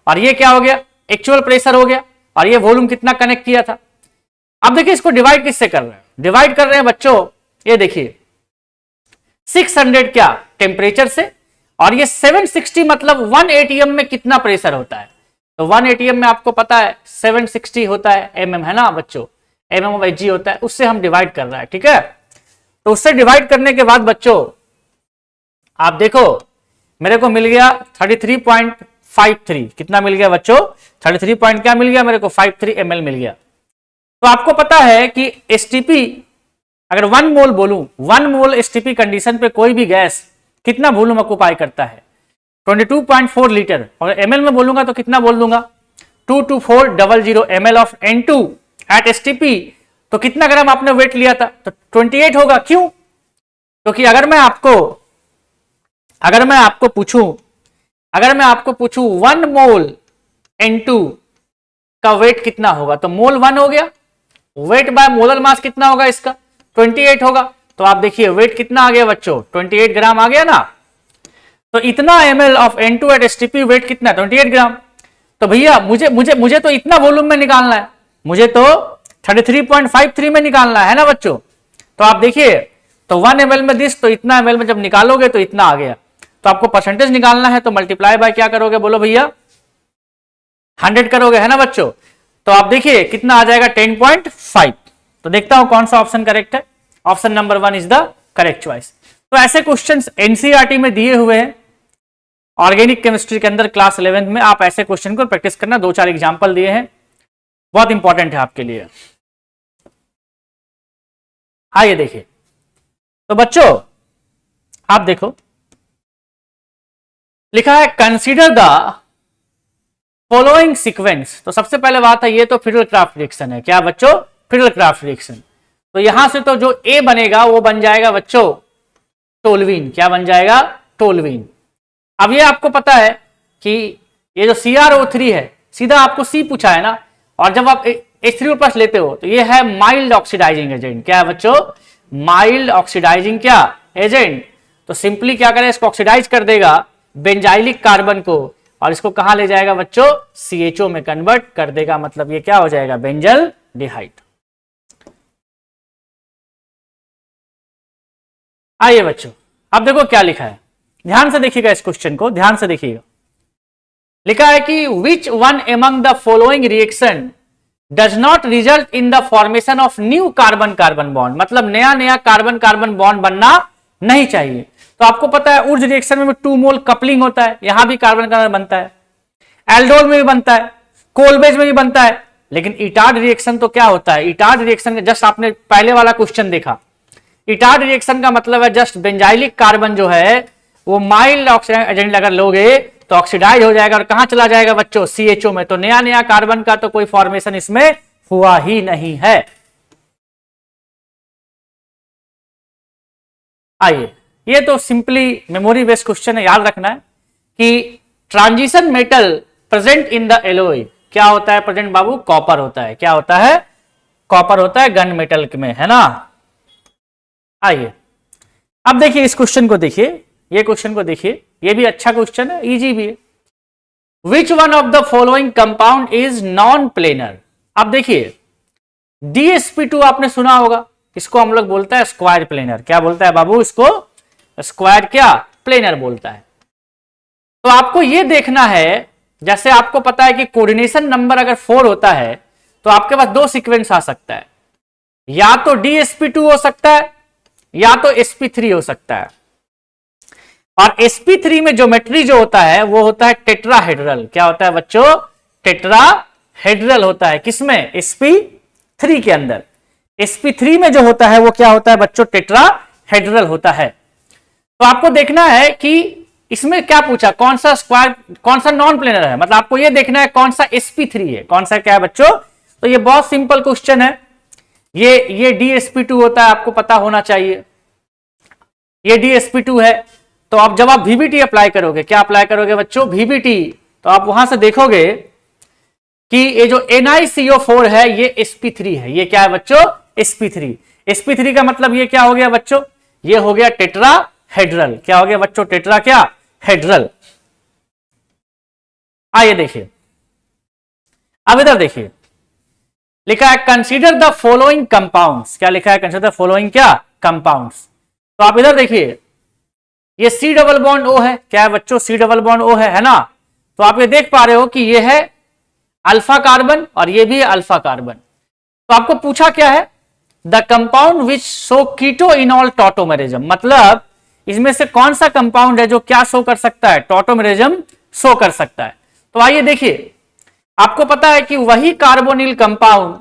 और ये क्या हो गया, एक्चुअल प्रेशर हो गया। और ये वॉल्यूम कितना कनेक्ट किया था। अब देखिए इसको डिवाइड किससे कर रहे हैं, डिवाइड कर रहे हैं बच्चों, ये देखिए 600 क्या टेम्परेचर से, और ये 760 मतलब 1 एटीएम में कितना प्रेशर होता है। तो 1 एटीएम में आपको पता है 760 होता है एमएम, है ना बच्चों, एमएम बाई जी होता है, उससे हम डिवाइड कर रहे हैं, ठीक है। तो उससे डिवाइड करने के बाद बच्चों आप देखो मेरे को मिल गया 33.53, कितना मिल गया बच्चों, 33 पॉइंट क्या मिल गया मेरे को, 53 ml मिल गया। तो आपको पता है कि एसटीपी अगर 1 मोल बोलूं, 1 मोल एसटीपी कंडीशन पे कोई भी गैस कितना वॉल्यूम ऑक्यूपाई करता है, 22.4 लीटर। और एमएल में बोलूंगा तो कितना बोल दूंगा, 22400 ml of N2 at STP. तो कितना ग्राम आपने वेट लिया था, तो 28 होगा। क्यों, क्योंकि अगर मैं आपको पूछूं 1 मोल N2 का वेट कितना होगा, तो मोल 1 हो गया, वेट बाय मोलर मास कितना होगा इसका, 28 होगा। तो आप देखिए वेट कितना आ गया बच्चों, 28 ग्राम आ गया ना। तो इतना ml of N2 at STP weight कितना, 28 ग्राम। तो भैया मुझे तो इतना वॉल्यूम में निकालना है, मुझे तो 33.53 में निकालना है ना बच्चों। तो आप देखिए तो 1 ml में दिस, तो इतना ml में जब निकालोगे तो इतना आ गया। तो आपको परसेंटेज निकालना है तो मल्टीप्लाई बाय क्या करोगे, बोलो भैया 100 करोगे, है ना बच्चों। तो आप देखिए कितना आ जाएगा 10.5। तो देखता हूं कौन सा ऑप्शन करेक्ट है। Option number 1 is the correct choice. तो ऐसे क्वेश्चंस एनसीईआरटी में दिए हुए हैं ऑर्गेनिक केमिस्ट्री के अंदर क्लास 11 में, आप ऐसे क्वेश्चन को प्रैक्टिस करना। 2-4 एग्जांपल दिए हैं, बहुत इंपॉर्टेंट है आपके लिए। आइए देखिए, तो बच्चों आप देखो लिखा है कंसीडर द फॉलोइंग सीक्वेंस। तो सबसे पहले बात है ये तो फिडल-क्राफ्ट रिएक्शन है, क्या बच्चों, फिडल-क्राफ्ट रिएक्शन। तो यहां से तो जो ए बनेगा वो बन जाएगा बच्चों टोल्यूइन, क्या बन जाएगा, टोल्यूइन। अब ये आपको पता है कि ये जो CrO3 है सीधा आपको सी पूछा है ना, और जब आप H3O+ लेते हो तो ये है माइल्ड ऑक्सीडाइजिंग एजेंट, क्या है बच्चों, माइल्ड ऑक्सीडाइजिंग क्या एजेंट। तो सिंपली क्या करें, इसको ऑक्सीडाइज कर देगा बेंजाइलिक कार्बन को, और इसको कहां ले जाएगा बच्चों, CHO में कन्वर्ट कर देगा, मतलब ये क्या हो जाएगा, बेंजल डिहाइड। आइए बच्चों अब देखो क्या लिखा है, ध्यान से देखिएगा इस क्वेश्चन को, ध्यान से देखिएगा। लिखा है कि which one among the following reaction does not result in the formation of new carbon carbon bond, मतलब नया नया कार्बन कार्बन बॉन्ड बनना नहीं चाहिए। तो आपको पता है उर्ज रिएक्शन में 2 मोल कपलिंग होता है, यहां भी कार्बन कार्बन बनता है, एल्डोल में भी बनता है, कोलबेज में भी बनता है। लेकिन इटार्ड रिएक्शन तो क्या होता है, इटार्ड रिएक्शन जस्ट आपने पहले वाला क्वेश्चन देखा, इटार्ड रिएक्शन का मतलब है जस्ट बेंजाइलिक कार्बन जो है वो माइल्ड ऑक्सीडाइजिंग एजेंट अगर लोगे तो ऑक्सीडाइज हो जाएगा और कहां चला जाएगा बच्चों, CHO में। तो नया नया कार्बन का तो कोई फॉर्मेशन इसमें हुआ ही नहीं है। आइए, ये तो सिंपली मेमोरी बेस्ड क्वेश्चन है, याद रखना है कि transition metal present in the alloy क्या होता है प्रेजेंट बाबू, कॉपर होता है, क्या होता है, कॉपर होता है गन मेटल में, है ना। आइए अब देखिए इस क्वेश्चन को देखिए, ये क्वेश्चन को देखिए, ये भी अच्छा क्वेश्चन है, इजी भी है। विच one of the following compound is non planar. अब देखिए DsP2 आपने सुना होगा, इसको हम लोग बोलता है स्क्वायर प्लेनर, क्या बोलता है बाबू, इसको स्क्वायर क्या प्लेनर बोलता है। तो आपको ये देखना है, जैसे आपको पता है कि कोऑर्डिनेशन नंबर अगर 4 होता है तो आपके पास 2 सीक्वेंस आ सकता है, या तो DsP2 हो सकता है या तो sp3 हो सकता है। और sp3 में ज्योमेट्री जो होता है वो होता है टेट्राहेड्रल, क्या होता है बच्चों, टेट्राहेड्रल होता है, किसमें, sp3 के अंदर। sp3 में जो होता है वो क्या होता है बच्चों, टेट्राहेड्रल होता है। तो आपको देखना है कि इसमें क्या पूछा, कौन सा स्क्वायर, कौन सा नॉन प्लेनर है, मतलब आपको ये देखना है कौन सा sp3 है, कौन सा क्या है बच्चों। तो ये बहुत सिंपल क्वेश्चन है, ये DsP2 होता है, आपको पता होना चाहिए, ये DsP2 है। तो आप जब आप VBT अप्लाई करोगे, क्या अप्लाई करोगे बच्चों, VBT, तो आप वहां से देखोगे कि ये जो NiCO4 है ये sp3 है, ये क्या है बच्चों, sp3। sp3 का मतलब ये क्या हो गया बच्चों, ये हो गया टेट्रा हेड्रल। क्या हो गया बच्चों? टेट्रा क्या? हेड्रल। आइए देखिए, अब इधर देखिए, लिखा है कंसीडर द फॉलोइंग कंपाउंड्स। क्या लिखा है? कंसीडर द फॉलोइंग क्या? कंपाउंड्स। तो आप इधर देखिए, ये सी डबल बॉन्ड ओ है। क्या है बच्चों? सी डबल बॉन्ड ओ है ना? तो आप ये देख पा रहे हो कि ये है अल्फा कार्बन और ये भी है अल्फा कार्बन। तो आपको पूछा क्या है? The compound which show keto enol tautomerism, मतलब इसमें से कौन सा कंपाउंड है जो क्या शो कर सकता है? टॉटोमेरिज्म शो कर सकता है। तो आइए देखिए, आपको पता है कि वही कार्बोनिल कंपाउंड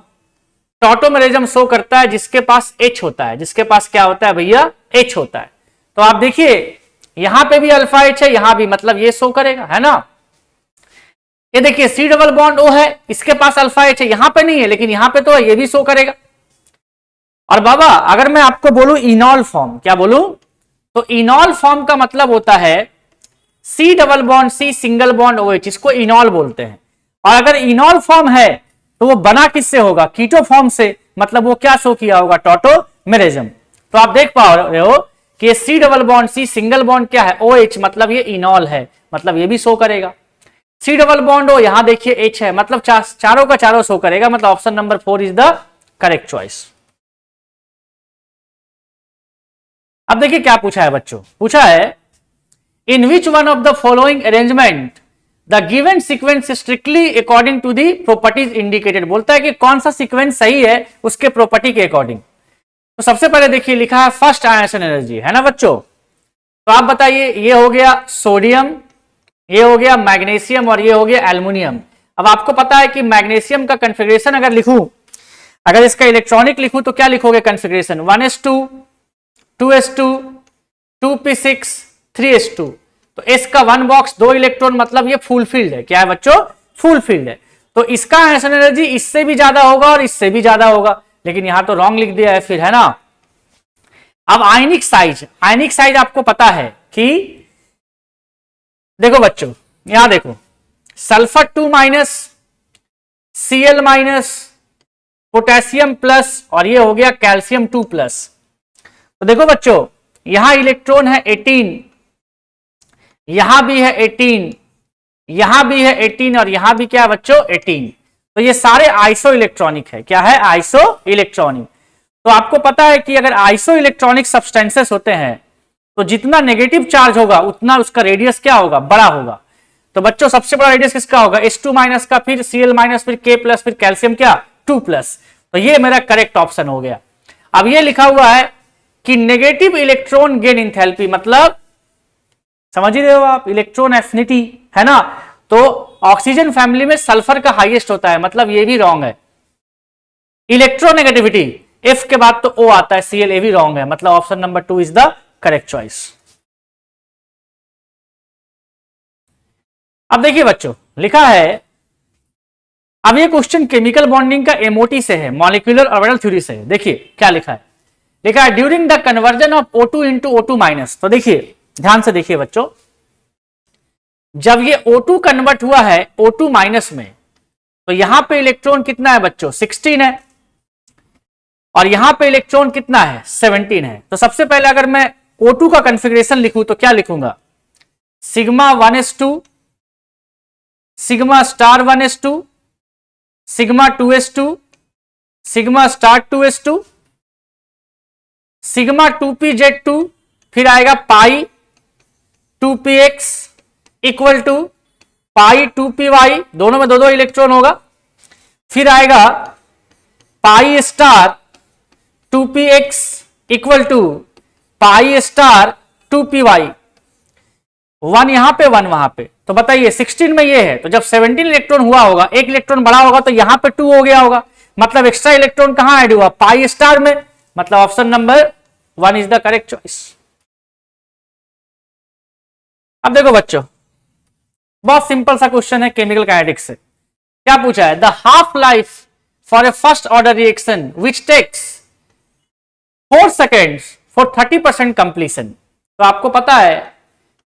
टॉटोमेरिज्म शो करता है जिसके पास H होता है। जिसके पास क्या होता है भैया? H होता है। तो आप देखिए, यहां पे भी अल्फा H है, यहां भी, मतलब ये शो करेगा, है ना? ये देखिए सी डबल बॉन्ड O है, इसके पास अल्फा H है, यहां पे नहीं है लेकिन यहां पे तो है, ये भी शो करेगा। और बाबा अगर मैं आपको बोलूं इनॉल फॉर्म, क्या बोलूं? तो इनॉल फॉर्म का मतलब होता है C double bond C single bond OH, इसको इनॉल बोलते हैं। और अगर इनॉल फॉर्म है तो वो बना किससे होगा? कीटो फॉर्म से, मतलब वो क्या शो किया होगा? टॉटोमेरिज्म। तो आप देख पा रहे हो कि ये C double bond C single bond क्या है? OH, मतलब ये इनॉल है, मतलब ये भी शो करेगा। सी डबल बॉन्ड हो, यहां देखिए H है, मतलब चारों का चारों शो करेगा, मतलब option number 4 is the correct choice. अब देखिए क्या पूछा है बच्चों, पूछा है in which one of the following arrangement the given sequence strictly according to the properties indicated. बोलता है कि कौन सा सीक्वेंस सही है उसके प्रॉपर्टी के अकॉर्डिंग। तो सबसे पहले देखिए लिखा है फर्स्ट आयन एनर्जी, है ना बच्चों? तो आप बताइए, ये हो गया सोडियम, ये हो गया मैग्नीशियम और ये हो गया एल्युमिनियम। अब आपको पता है कि मैग्नीशियम का कॉन्फ़िगरेशन अगर लिखूं, अगर इसका इलेक्ट्रॉनिक लिखूं तो क्या लिखोगे configuration? 1s2 2s2 2p6 3s2। तो s का 1 बॉक्स 2 इलेक्ट्रॉन, मतलब ये फुल फील्ड है। क्या है बच्चों? फुल फील्ड है। तो इसका आयन एनर्जी इससे भी ज्यादा होगा और इससे भी ज्यादा होगा, लेकिन यहां तो रॉन्ग लिख दिया है फिर, है ना? अब आयनिक साइज, आयनिक साइज आपको पता है कि देखो बच्चों, यहां देखो, sulphur 2 minus, Cl minus, potassium plus और ये हो गया कैल्शियम 2 प्लस। तो देखो बच्चों, यहां इलेक्ट्रॉन है 18, यहां भी है 18, यहां भी है 18 और यहां भी क्या है बच्चों? 18। तो ये सारे आइसो इलेक्ट्रॉनिक है। क्या है? Iso electronic. तो आपको पता है कि अगर आइसो इलेक्ट्रॉनिक सब्सटेंसेस होते हैं तो जितना नेगेटिव चार्ज होगा उतना उसका रेडियस क्या होगा? बड़ा होगा। तो बच्चों सबसे बड़ा रेडियस किसका होगा? H2 माइनस का, फिर Cl माइनस, फिर K प्लस, फिर कैल्शियम क्या? 2 प्लस। तो ये मेरा करेक्ट ऑप्शन हो गया। अब ये लिखा हुआ है कि नेगेटिव इलेक्ट्रॉन गेन इंथैल्पी, मतलब समझ ही रहे हो आप, इलेक्ट्रॉन एफिनिटी, है ना? तो ऑक्सीजन फैमिली में सल्फर का हाईएस्ट होता है, मतलब ये भी रॉन्ग है। इलेक्ट्रोनेगेटिविटी F के बाद तो O आता है, Cl, भी रॉन्ग है, मतलब option number 2 is the correct choice. अब देखिए बच्चों, लिखा है, अब ये क्वेश्चन केमिकल बॉन्डिंग का एमओटी से है, मॉलिक्यूलर ऑर्बिटल थ्योरी से है। देखिए क्या लिखा है, लिखा है during the conversion of O2 into O2 minus. तो देखिए ध्यान से देखिए बच्चों, जब ये O2 कन्वर्ट हुआ है O2 माइनस में, तो यहां पे इलेक्ट्रॉन कितना है बच्चों? 16 है, और यहां पे इलेक्ट्रॉन कितना है? 17 है। तो सबसे पहले अगर मैं O2 का कॉन्फ़िगरेशन लिखूं तो क्या लिखूंगा? Sigma 1s2, sigma star 1s2, sigma 2s2, sigma star 2s2, sigma 2pz2, फिर आएगा पाई 2px equal to pi 2py, दोनों में दो दो इलेक्ट्रॉन होगा। फिर आएगा pi star 2px equal to pi star 2py, 1 यहां पे 1 वहां पे। तो बताइए 16 में ये है, तो जब 17 इलेक्ट्रॉन हुआ होगा, एक इलेक्ट्रॉन बड़ा होगा तो यहां पे 2 हो गया होगा, मतलब एक्स्ट्रा इलेक्ट्रॉन कहां ऐड हुआ? पाई स्टार में, मतलब option number 1 is the correct choice. अब देखो बच्चों, बहुत सिंपल सा क्वेश्चन है केमिकल काइनेटिक्स से। क्या पूछा है? The half life for a first order reaction which takes 4 seconds for 30% completion. तो आपको पता है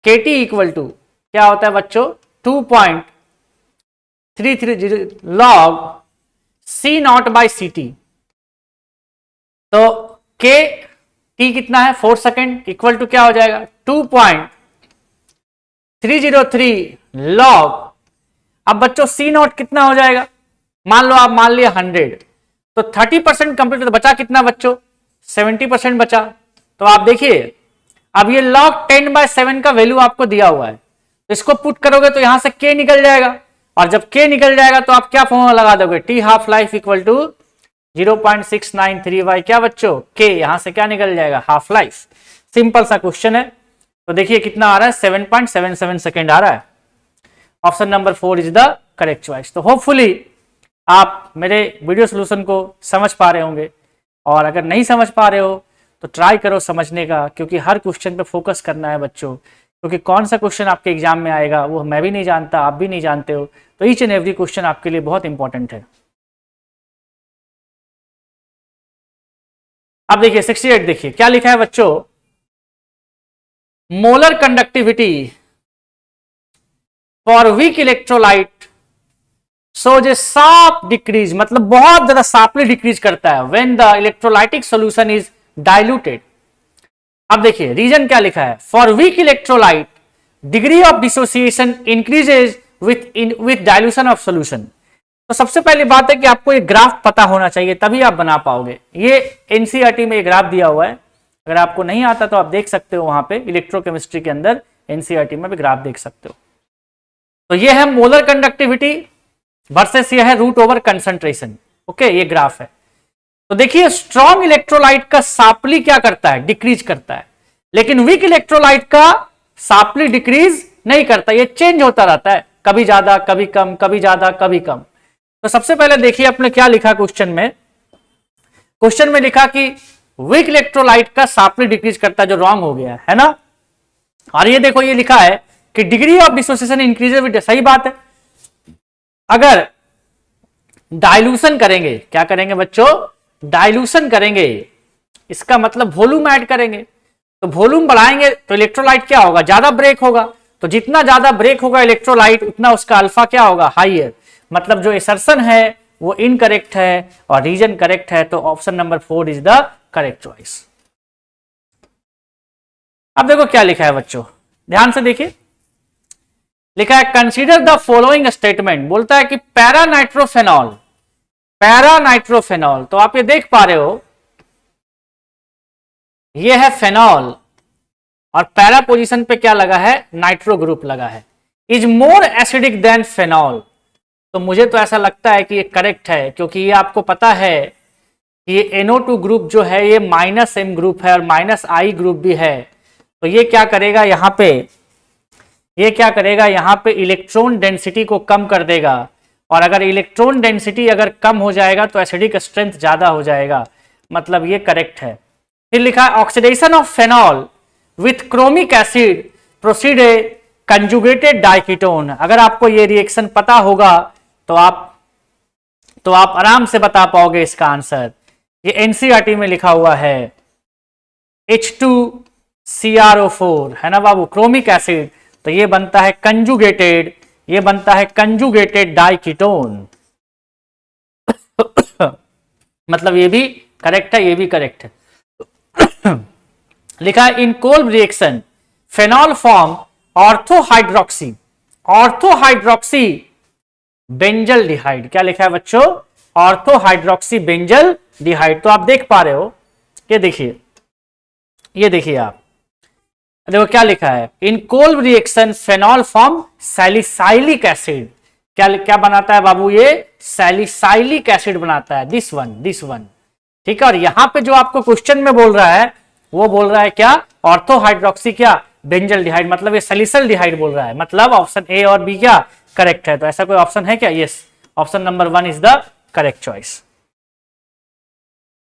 KT इक्वल टू क्या होता है बच्चों? 2.330 log C not by CT। तो K टी कितना है 4 सेकेंड, इक्वल टू क्या हो जाएगा 2.303 लॉग। अब बच्चों सी नॉट कितना हो जाएगा, मान लो आप मान लिया 100, तो 30% कंप्लीट, तो बचा कितना बच्चों 70% बचा। तो आप देखिए अब ये log 10/7 का वैल्यू आपको दिया हुआ है, तो इसको पुट करोगे तो यहां से k निकल जाएगा, और जब k निकल जाएगा तो आप क्या फॉर्मूला लगा दोगे, t half life equal to 0.693 क्या बच्चों k, यहां से क्या निकल जाएगा हाफ लाइफ। सिंपल सा क्वेश्चन है। तो देखिए कितना आ रहा है 7.77 सेकेंड आ रहा है। Option number 4 is the correct choice. तो होपफुली आप मेरे वीडियो सोल्यूशन को समझ पा रहे होंगे, और अगर नहीं समझ पा रहे हो तो ट्राई करो समझने का, क्योंकि हर क्वेश्चन पे फोकस करना है बच्चों, क्योंकि कौन सा क्वेश्चन आपके एग्जाम में आएगा वो मैं भी नहीं जानता, आप भी नहीं जानते हो, तो ईच एंड एवरी क्वेश्चन आपके लिए बहुत इंपॉर्टेंट है। अब देखिए 68 देखिए क्या लिखा है बच्चों, molar conductivity for weak electrolyte shows a sharp decrease, मतलब बहुत ज्यादा शार्पली डिक्रीज करता है when the electrolytic solution is diluted। अब देखिए रीजन क्या लिखा है, for weak electrolyte degree of dissociation increases with dilution of solution. तो सबसे पहली बात है कि आपको ये ग्राफ पता होना चाहिए, तभी आप बना पाओगे। ये एनसीईआरटी में ये ग्राफ दिया हुआ है, अगर आपको नहीं आता तो आप देख सकते हो, वहां पे इलेक्ट्रोकेमिस्ट्री के अंदर एनसीईआरटी में भी ग्राफ देख सकते हो। तो ये है मोलर कंडक्टिविटी वर्सेस ये है रूट ओवर कंसंट्रेशन। ओके, ये ग्राफ है। तो देखिए स्ट्रॉन्ग इलेक्ट्रोलाइट का शार्पली क्या करता है, डिक्रीज करता है, लेकिन वीक इलेक्ट्रोलाइट का शार्पली डिक्रीज नहीं करता, ये चेंज होता रहता है, कभी ज्यादा कभी कम, कभी ज्यादा कभी कम। तो सबसे पहले देखिए आपने क्या लिखा क्वेश्चन में, क्वेश्चन में लिखा कि वीक इलेक्ट्रोलाइट का शार्पली डिक्रीज करता है, जो रॉन्ग हो गया है ना। और ये देखो ये लिखा है कि degree of dissociation increases with, सही बात है। अगर डाइल्यूशन करेंगे, क्या करेंगे बच्चों, डाइल्यूशन करेंगे, इसका मतलब वॉल्यूम ऐड करेंगे, तो वॉल्यूम बढ़ाएंगे तो इलेक्ट्रोलाइट क्या होगा, ज्यादा ब्रेक होगा, तो जितना ज्यादा ब्रेक होगा इलेक्ट्रोलाइट उतना उसका अल्फा क्या होगा, हाइयर। मतलब जो असर्शन है वो इनकरेक्ट है और रीजन करेक्ट है, तो option number 4 is the correct choice. अब देखो क्या लिखा है बच्चों, ध्यान से देखिए, लिखा है कंसीडर द फॉलोइंग स्टेटमेंट, बोलता है कि पैरानाइट्रोफेनॉल, पैरानाइट्रोफेनॉल, तो आप ये देख पा रहे हो ये है फेनॉल और पैरा पोजीशन पे क्या लगा है, नाइट्रो ग्रुप लगा है, is more acidic then phenol. तो मुझे तो ऐसा लगता है कि ये करेक्ट है, क्योंकि ये आपको पता है कि ये NO2 ग्रुप जो है ये -M ग्रुप है और -I ग्रुप भी है, तो ये क्या करेगा यहाँ पे, ये क्या करेगा यहाँ पे इलेक्ट्रॉन डेंसिटी को कम कर देगा, और अगर इलेक्ट्रॉन डेंसिटी अगर कम हो जाएगा तो एसिडिक स्ट्रेंथ ज्यादा हो जाएगा, मतलब ये करेक्ट है। फिर लिखा है oxidation of phenol with chromic acid proceed A conjugated diketone. अगर आपको ये रिएक्शन पता होगा तो आप आराम से बता पाओगे इसका आंसर। ये एनसीईआरटी में लिखा हुआ है H2CrO4 है ना बाबू, क्रोमिक एसिड, तो ये बनता है कंजुगेटेड, ये बनता है कंजुगेटेड डाइकीटोन। मतलब ये भी करेक्ट है, ये भी करेक्ट है। लिखा है in Kolbe reaction phenol form orthohydroxy, orthohydroxy benzaldehyde. क्या लिखा है बच्चों, ऑर्थोहाइड्रोक्सी बेंजल डिहाइड। तो आप देख पा रहे हो, ये देखिए, ये देखिए आप देखो क्या लिखा है, in Kolbe reaction phenol form salicylic acid. क्या बनाता है बाबू, ये सैलिसाइलिक एसिड बनाता है, दिस वन, ठीक है। और यहां पे जो आपको क्वेश्चन में बोल रहा है वो बोल रहा है क्या, ऑर्थोहाइड्रोक्सी क्या बेंजल डिहाइड, मतलब ये सैलिसल डिहाइड बोल रहा है, मतलब ऑप्शन ए और बी क्या करेक्ट है। तो ऐसा कोई ऑप्शन है क्या, yes, option number 1 is the correct choice.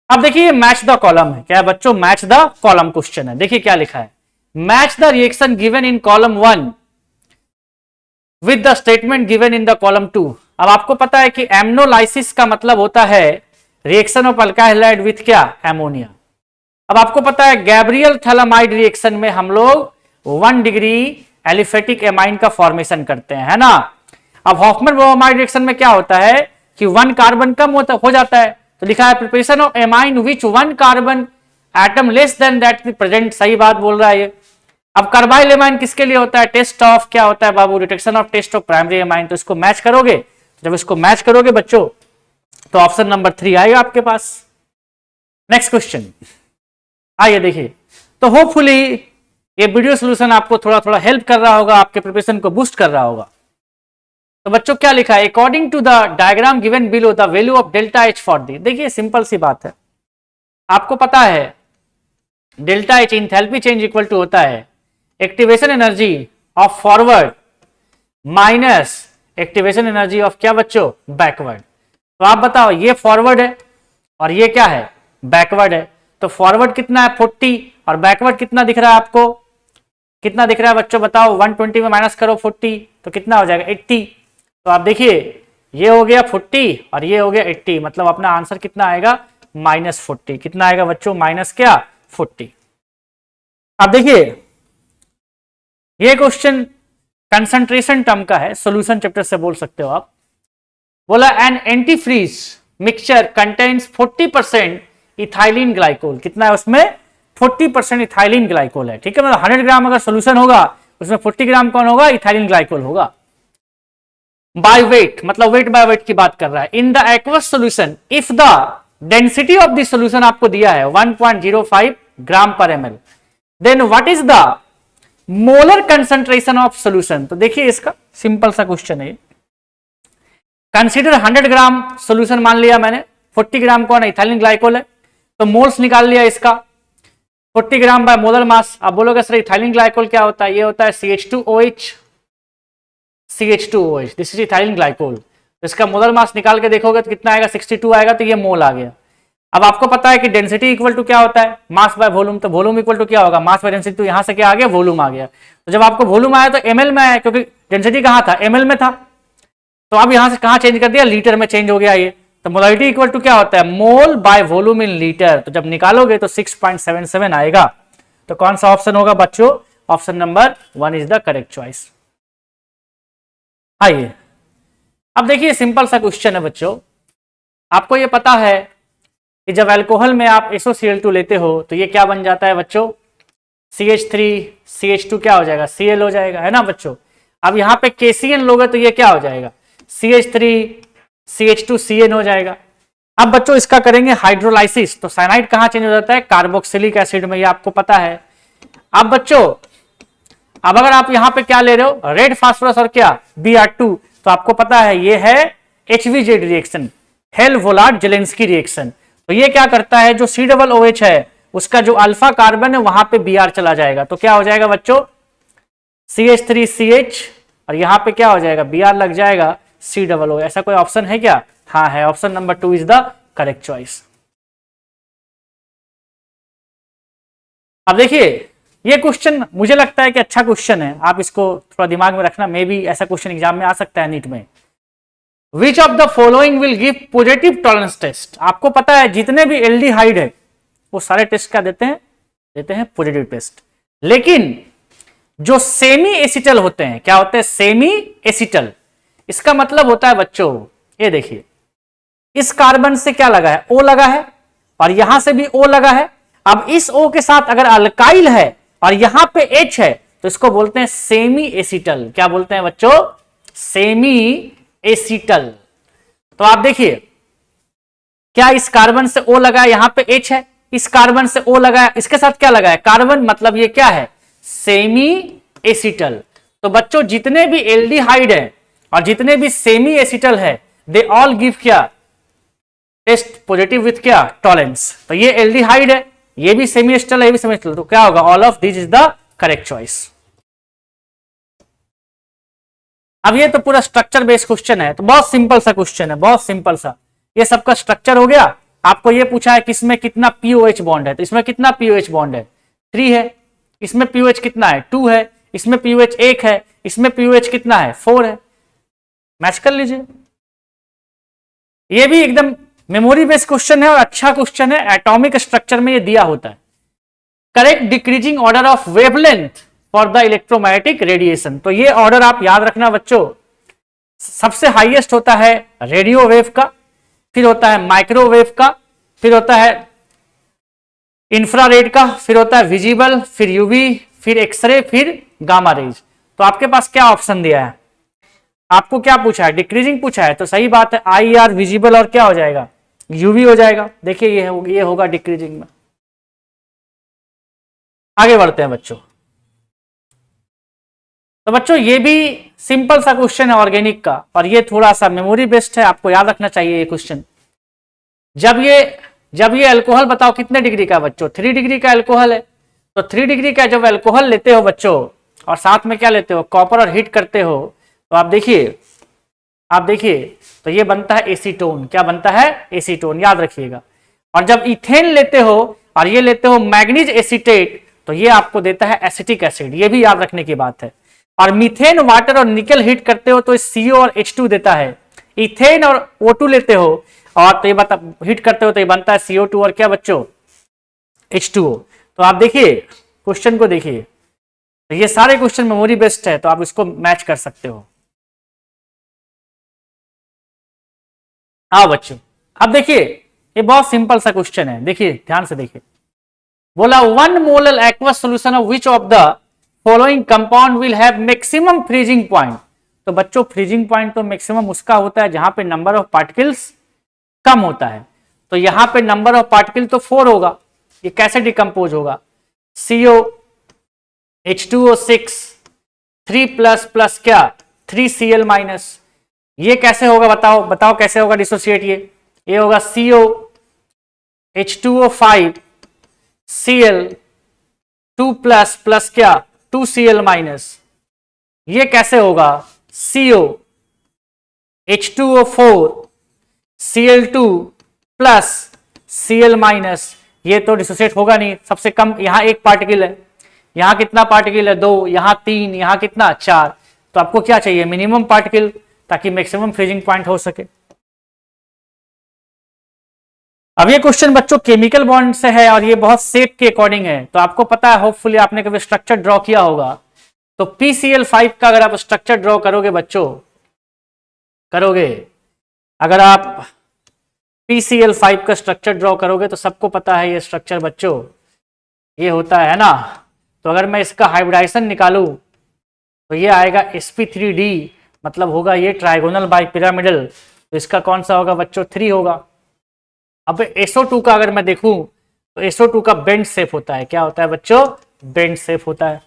अब देखिए मैच द कॉलम है, क्या है बच्चों, मैच द कॉलम क्वेश्चन है। देखिए क्या लिखा है, match the reaction given in column 1 with the statement given in the column 2। अब आपको पता है कि एमनोलाइसिस का मतलब होता है reaction of alkyl halide with क्या, एमोनिया। अब आपको पता है गैब्रियल थैलामाइड रिएक्शन में हम लोग 1 डिग्री एलिफेटिक एमाइन का फॉर्मेशन करते हैं, है ना। अब हॉफमैन ब्रोमाइड रिएक्शन में क्या होता है कि 1 कार्बन कम हो जाता है, तो लिखा है preparation of amine which 1 carbon atom less than that present, सही बात बोल रहा है ये। अब कार्बाइल एमाइन किसके लिए होता है? टेस्ट ऑफ क्या होता है बाबू? Detection of test of primary amine. तो इसको मैच करोगे, जब इसको मैच करोगे बच्चों तो ऑप्शन नंबर 3 आएगा आपके पास। नेक्स्ट क्वेश्चन आइए देखिए। तो होपफुली ये वीडियो सोल्यूशन आपको थोड़ा थोड़ा हेल्प कर रहा होगा, आपके प्रिपरेशन को बूस्ट कर रहा होगा। तो बच्चों क्या लिखा है? According to the diagram given below the value of delta H for the. देखिए सिंपल सी बात है, आपको पता है delta H enthalpy change equal to होता है activation energy of forward minus activation energy of क्या बच्चों? बैकवर्ड। तो आप बताओ, ये फॉरवर्ड है और ये क्या है? बैकवर्ड है। तो फॉरवर्ड कितना है? 40, और बैकवर्ड कितना दिख रहा है आपको? कितना दिख रहा है बच्चों बताओ? 120 में माइनस करो 40 तो कितना हो जाएगा? 80। तो आप देखिए ये हो गया 40 और ये हो गया 80, मतलब अपना आंसर कितना आएगा? -40। कितना आएगा बच्चों? माइनस क्या? 40। अब देखिए ये क्वेश्चन कंसंट्रेशन टर्म का है, सॉल्यूशन चैप्टर से बोल सकते हो आप। बोला an antifreeze mixture contains 40% ethylene glycol. कितना है उसमें? 40% इथाइलिन ग्लाइकोल है। ठीक है, मतलब 100 ग्राम अगर सोल्यूशन होगा उसमें 40 ग्राम कौन होगा? इथाइलिन ग्लाइकोल होगा। बाय वेट, मतलब वेट बाय वेट की बात कर रहा है। In the aqueous solution if the density of the solution आपको दिया है 1.05 gram per ml, then what is the molar concentration of solution. तो देखिए इसका सिंपल सा क्वेश्चन है। कंसीडर 100 ग्राम सोल्यूशन मान लिया मैंने, 40 ग्राम कौन है? इथाइलिन ग्लाइकोल है। तो मोल्स निकाल लिया इसका, 40 ग्राम बाय मोलर मास। आप बोलोगे सर इथाइलिन ग्लाइकोल क्या होता है? ये होता है CH2OH, CH2OH, this is ethylene glycol. तो इसका मोलर मास निकाल के देखोगे तो कितना आएगा? 62 आएगा। तो ये मोल आ गया। अब आपको पता है कि डेंसिटी इक्वल टू क्या होता है? Mass by volume. तो वॉल्यूम इक्वल टू क्या होगा? Mass by density. तो यहां से क्या आ गया? वॉल्यूम आ गया। तो जब आपको वॉल्यूम आया तो ml में आया, क्योंकि डेंसिटी कहां था? ml में था। तो अब यहां से कहां चेंज कर दिया? लीटर में चेंज हो गया ये। तो मोलारिटी इक्वल टू क्या होता है? मोल बाय वॉल्यूम इन लीटर। तो जब निकालोगे तो 6.77 आएगा। तो कौन सा ऑप्शन होगा बच्चों? Option number 1 is the correct choice. आइए अब देखिए सिंपल सा क्वेश्चन है बच्चों। आपको ये पता है कि जब अल्कोहल में आप SOCl2 लेते हो तो ये क्या बन जाता है बच्चों? CH3CH2 क्या हो जाएगा? Cl हो जाएगा, है ना बच्चों। अब यहाँ पे KCN लोगे तो ये क्या हो जाएगा? CH3CH2CN हो जाएगा। अब बच्चों इसका करेंगे हाइड्रोलाइसिस, तो साइनाइड कहाँ चेंज हो जाता है? कार्बोक्सिलिक एसिड में, ये आपको पता है। अब बच्चों अब अगर आप यहाँ पे क्या ले रहे हो? रेड फास्फोरस और क्या? Br2। तो आपको पता है ये है HVZ रिएक्शन, हेल-वोलार्ड जेलेंस्की रिएक्शन। तो ये क्या करता है? जो COOH है उसका जो अल्फा कार्बन है वहां पे Br चला जाएगा। तो क्या हो जाएगा बच्चों? CH3CH और यहां पे क्या हो जाएगा? Br लग जाएगा COO। ऐसा कोई ऑप्शन है क्या? हाँ है, option number 2 is the correct choice. अब देखिए ये क्वेश्चन मुझे लगता है कि अच्छा क्वेश्चन है, आप इसको थोड़ा दिमाग में रखना, मे बी ऐसा क्वेश्चन एग्जाम में आ सकता है नीट में। Which of the following will give positive Tollens test. आपको पता है जितने भी एल्डिहाइड है वो सारे टेस्ट क्या देते हैं? देते हैं पॉजिटिव टेस्ट। लेकिन जो सेमी एसिटल होते हैं, क्या होते हैं? Semi acetal. इसका मतलब होता है बच्चों, ये देखिए इस कार्बन से क्या लगा है? O लगा है और यहां से भी O लगा है। अब इस O के साथ अगर अल्काइल है और यहां पे H है तो इसको बोलते हैं सेमी एसिटल। क्या बोलते हैं बच्चों? Semi acetal. तो आप देखिए क्या इस कार्बन से O लगा है, यहां पे H है, इस कार्बन से O लगा है, इसके साथ क्या लगा है? कार्बन, मतलब ये क्या है? Semi acetal. तो बच्चों जितने भी एल्डिहाइड है और जितने भी सेमी एसिटल है दे ऑल गिव क्या? टेस्ट पॉजिटिव विथ क्या? टॉलरेंस। तो ये एल्डिहाइड है, ये भी सेमी एसिटल है, ये भी सेमी एसिटल। तो क्या होगा? All of this is the correct choice. अब ये तो पूरा स्ट्रक्चर बेस्ड क्वेश्चन है, तो बहुत सिंपल सा क्वेश्चन है, बहुत सिंपल सा। ये सबका स्ट्रक्चर हो गया। आपको ये पूछा है कि इसमें कितना POH बॉन्ड है, तो इसमें कितना POH बॉन्ड है? 3 है। इसमें POH कितना है? 2 है। इसमें POH 1 है। इसमें POH कितना है? 4 है। मैच कर लीजिए। ये भी एकदम मेमोरी बेस्ड क्वेश्चन है और अच्छा क्वेश्चन है। एटॉमिक स्ट्रक्चर में ये दिया होता है। Correct decreasing order of wavelength for the electromagnetic radiation. तो ये ऑर्डर आप याद रखना बच्चों। सबसे हाईएस्ट होता है रेडियो वेव का, फिर होता है माइक्रोवेव का, फिर होता है इंफ्रारेड का, फिर होता है विजिबल, फिर यूवी, फिर एक्सरे, फिर गामा रेज। तो आपके पास क्या ऑप्शन दिया है, आपको क्या पूछा है, डिक्रीजिंग पूछा है, तो सही बात है, IR विजिबल और क्या हो जाएगा, यूवी हो जाएगा। देखिए ये होगा डिक्रीजिंग में। आगे बढ़ते हैं बच्चों। तो बच्चों ये भी सिंपल सा क्वेश्चन है ऑर्गेनिक का, और ये थोड़ा सा मेमोरी बेस्ड है, आपको याद रखना चाहिए ये क्वेश्चन। जब ये अल्कोहल बताओ कितने डिग्री का है बच्चों, 3 डिग्री का अल्कोहल है। तो 3 डिग्री का जब अल्कोहल लेते हो बच्चों, और साथ में क्या लेते हो, कॉपर, और हीट करते हो, तो आप देखिए तो ये बनता है एसीटोन। क्या बनता है, एसीटोन, याद रखिएगा। और जब इथेन लेते हो और ये लेते हो मैग्नीज एसीटेट, तो ये आपको देता है एसिटिक एसिड, ये भी याद रखने की बात है। और मीथेन, वाटर और निकल हीट करते हो तो CO और H2 देता है। इथेन और O2 लेते हो और तो ये हीट करते हो तो ये बनता है CO2 और क्या बच्चों, H2O। तो आप देखिए क्वेश्चन को देखिए, तो ये सारे क्वेश्चन मेमोरी बेस्ड है, तो आप इसको मैच कर सकते हो। हाँ बच्चों, अब देखिए ये बहुत सिंपल सा क्वेश्चन है, देखिए ध्यान से देखिए। बोला 1 molar aqueous solution of which of the following compound will have maximum freezing point. तो बच्चों फ्रीजिंग पॉइंट तो मैक्सिमम उसका होता है जहां पे नंबर ऑफ पार्टिकल्स कम होता है। तो यहां पे नंबर ऑफ पार्टिकल तो 4 होगा। ये कैसे डिकम्पोज होगा, CO H2O6 3 प्लस क्या 3Cl माइनस। ये कैसे होगा बताओ कैसे होगा डिसोसिएट। ये होगा CO H2O5 Cl 2 प्लस क्या 2Cl माइनस। ये कैसे होगा CO H2O4 Cl2 plus Cl minus. ये तो डिसोसिएट होगा नहीं, सबसे कम यहां एक पार्टिकल है, यहां कितना पार्टिकल है 2, यहां 3, यहां कितना 4। तो आपको क्या चाहिए, मिनिमम पार्टिकल, ताकि मैक्सिमम फ्रीजिंग पॉइंट हो सके। अब ये क्वेश्चन बच्चों केमिकल बॉन्ड से है और ये बहुत सेट के अकॉर्डिंग है। तो आपको पता है, होपफुली आपने कभी स्ट्रक्चर ड्रॉ किया होगा, तो PCl5 का अगर आप स्ट्रक्चर ड्रॉ करोगे बच्चों, अगर आप PCl5 का स्ट्रक्चर ड्रॉ करोगे तो सबको पता है ये स्ट्रक्चर बच्चों ये होता है ना। तो अगर मैं इसका हाइब्रिडाइजेशन निकालूं तो ये आएगा sp3d, मतलब होगा ये ट्राइगोनल बाई पिरामिडल। तो इसका कौन सा होगा बच्चों, 3 होगा। अब SO2 का अगर मैं देखूं तो SO2 का बेंड शेप होता है, क्या होता है बच्चों, बेंड शेप होता है।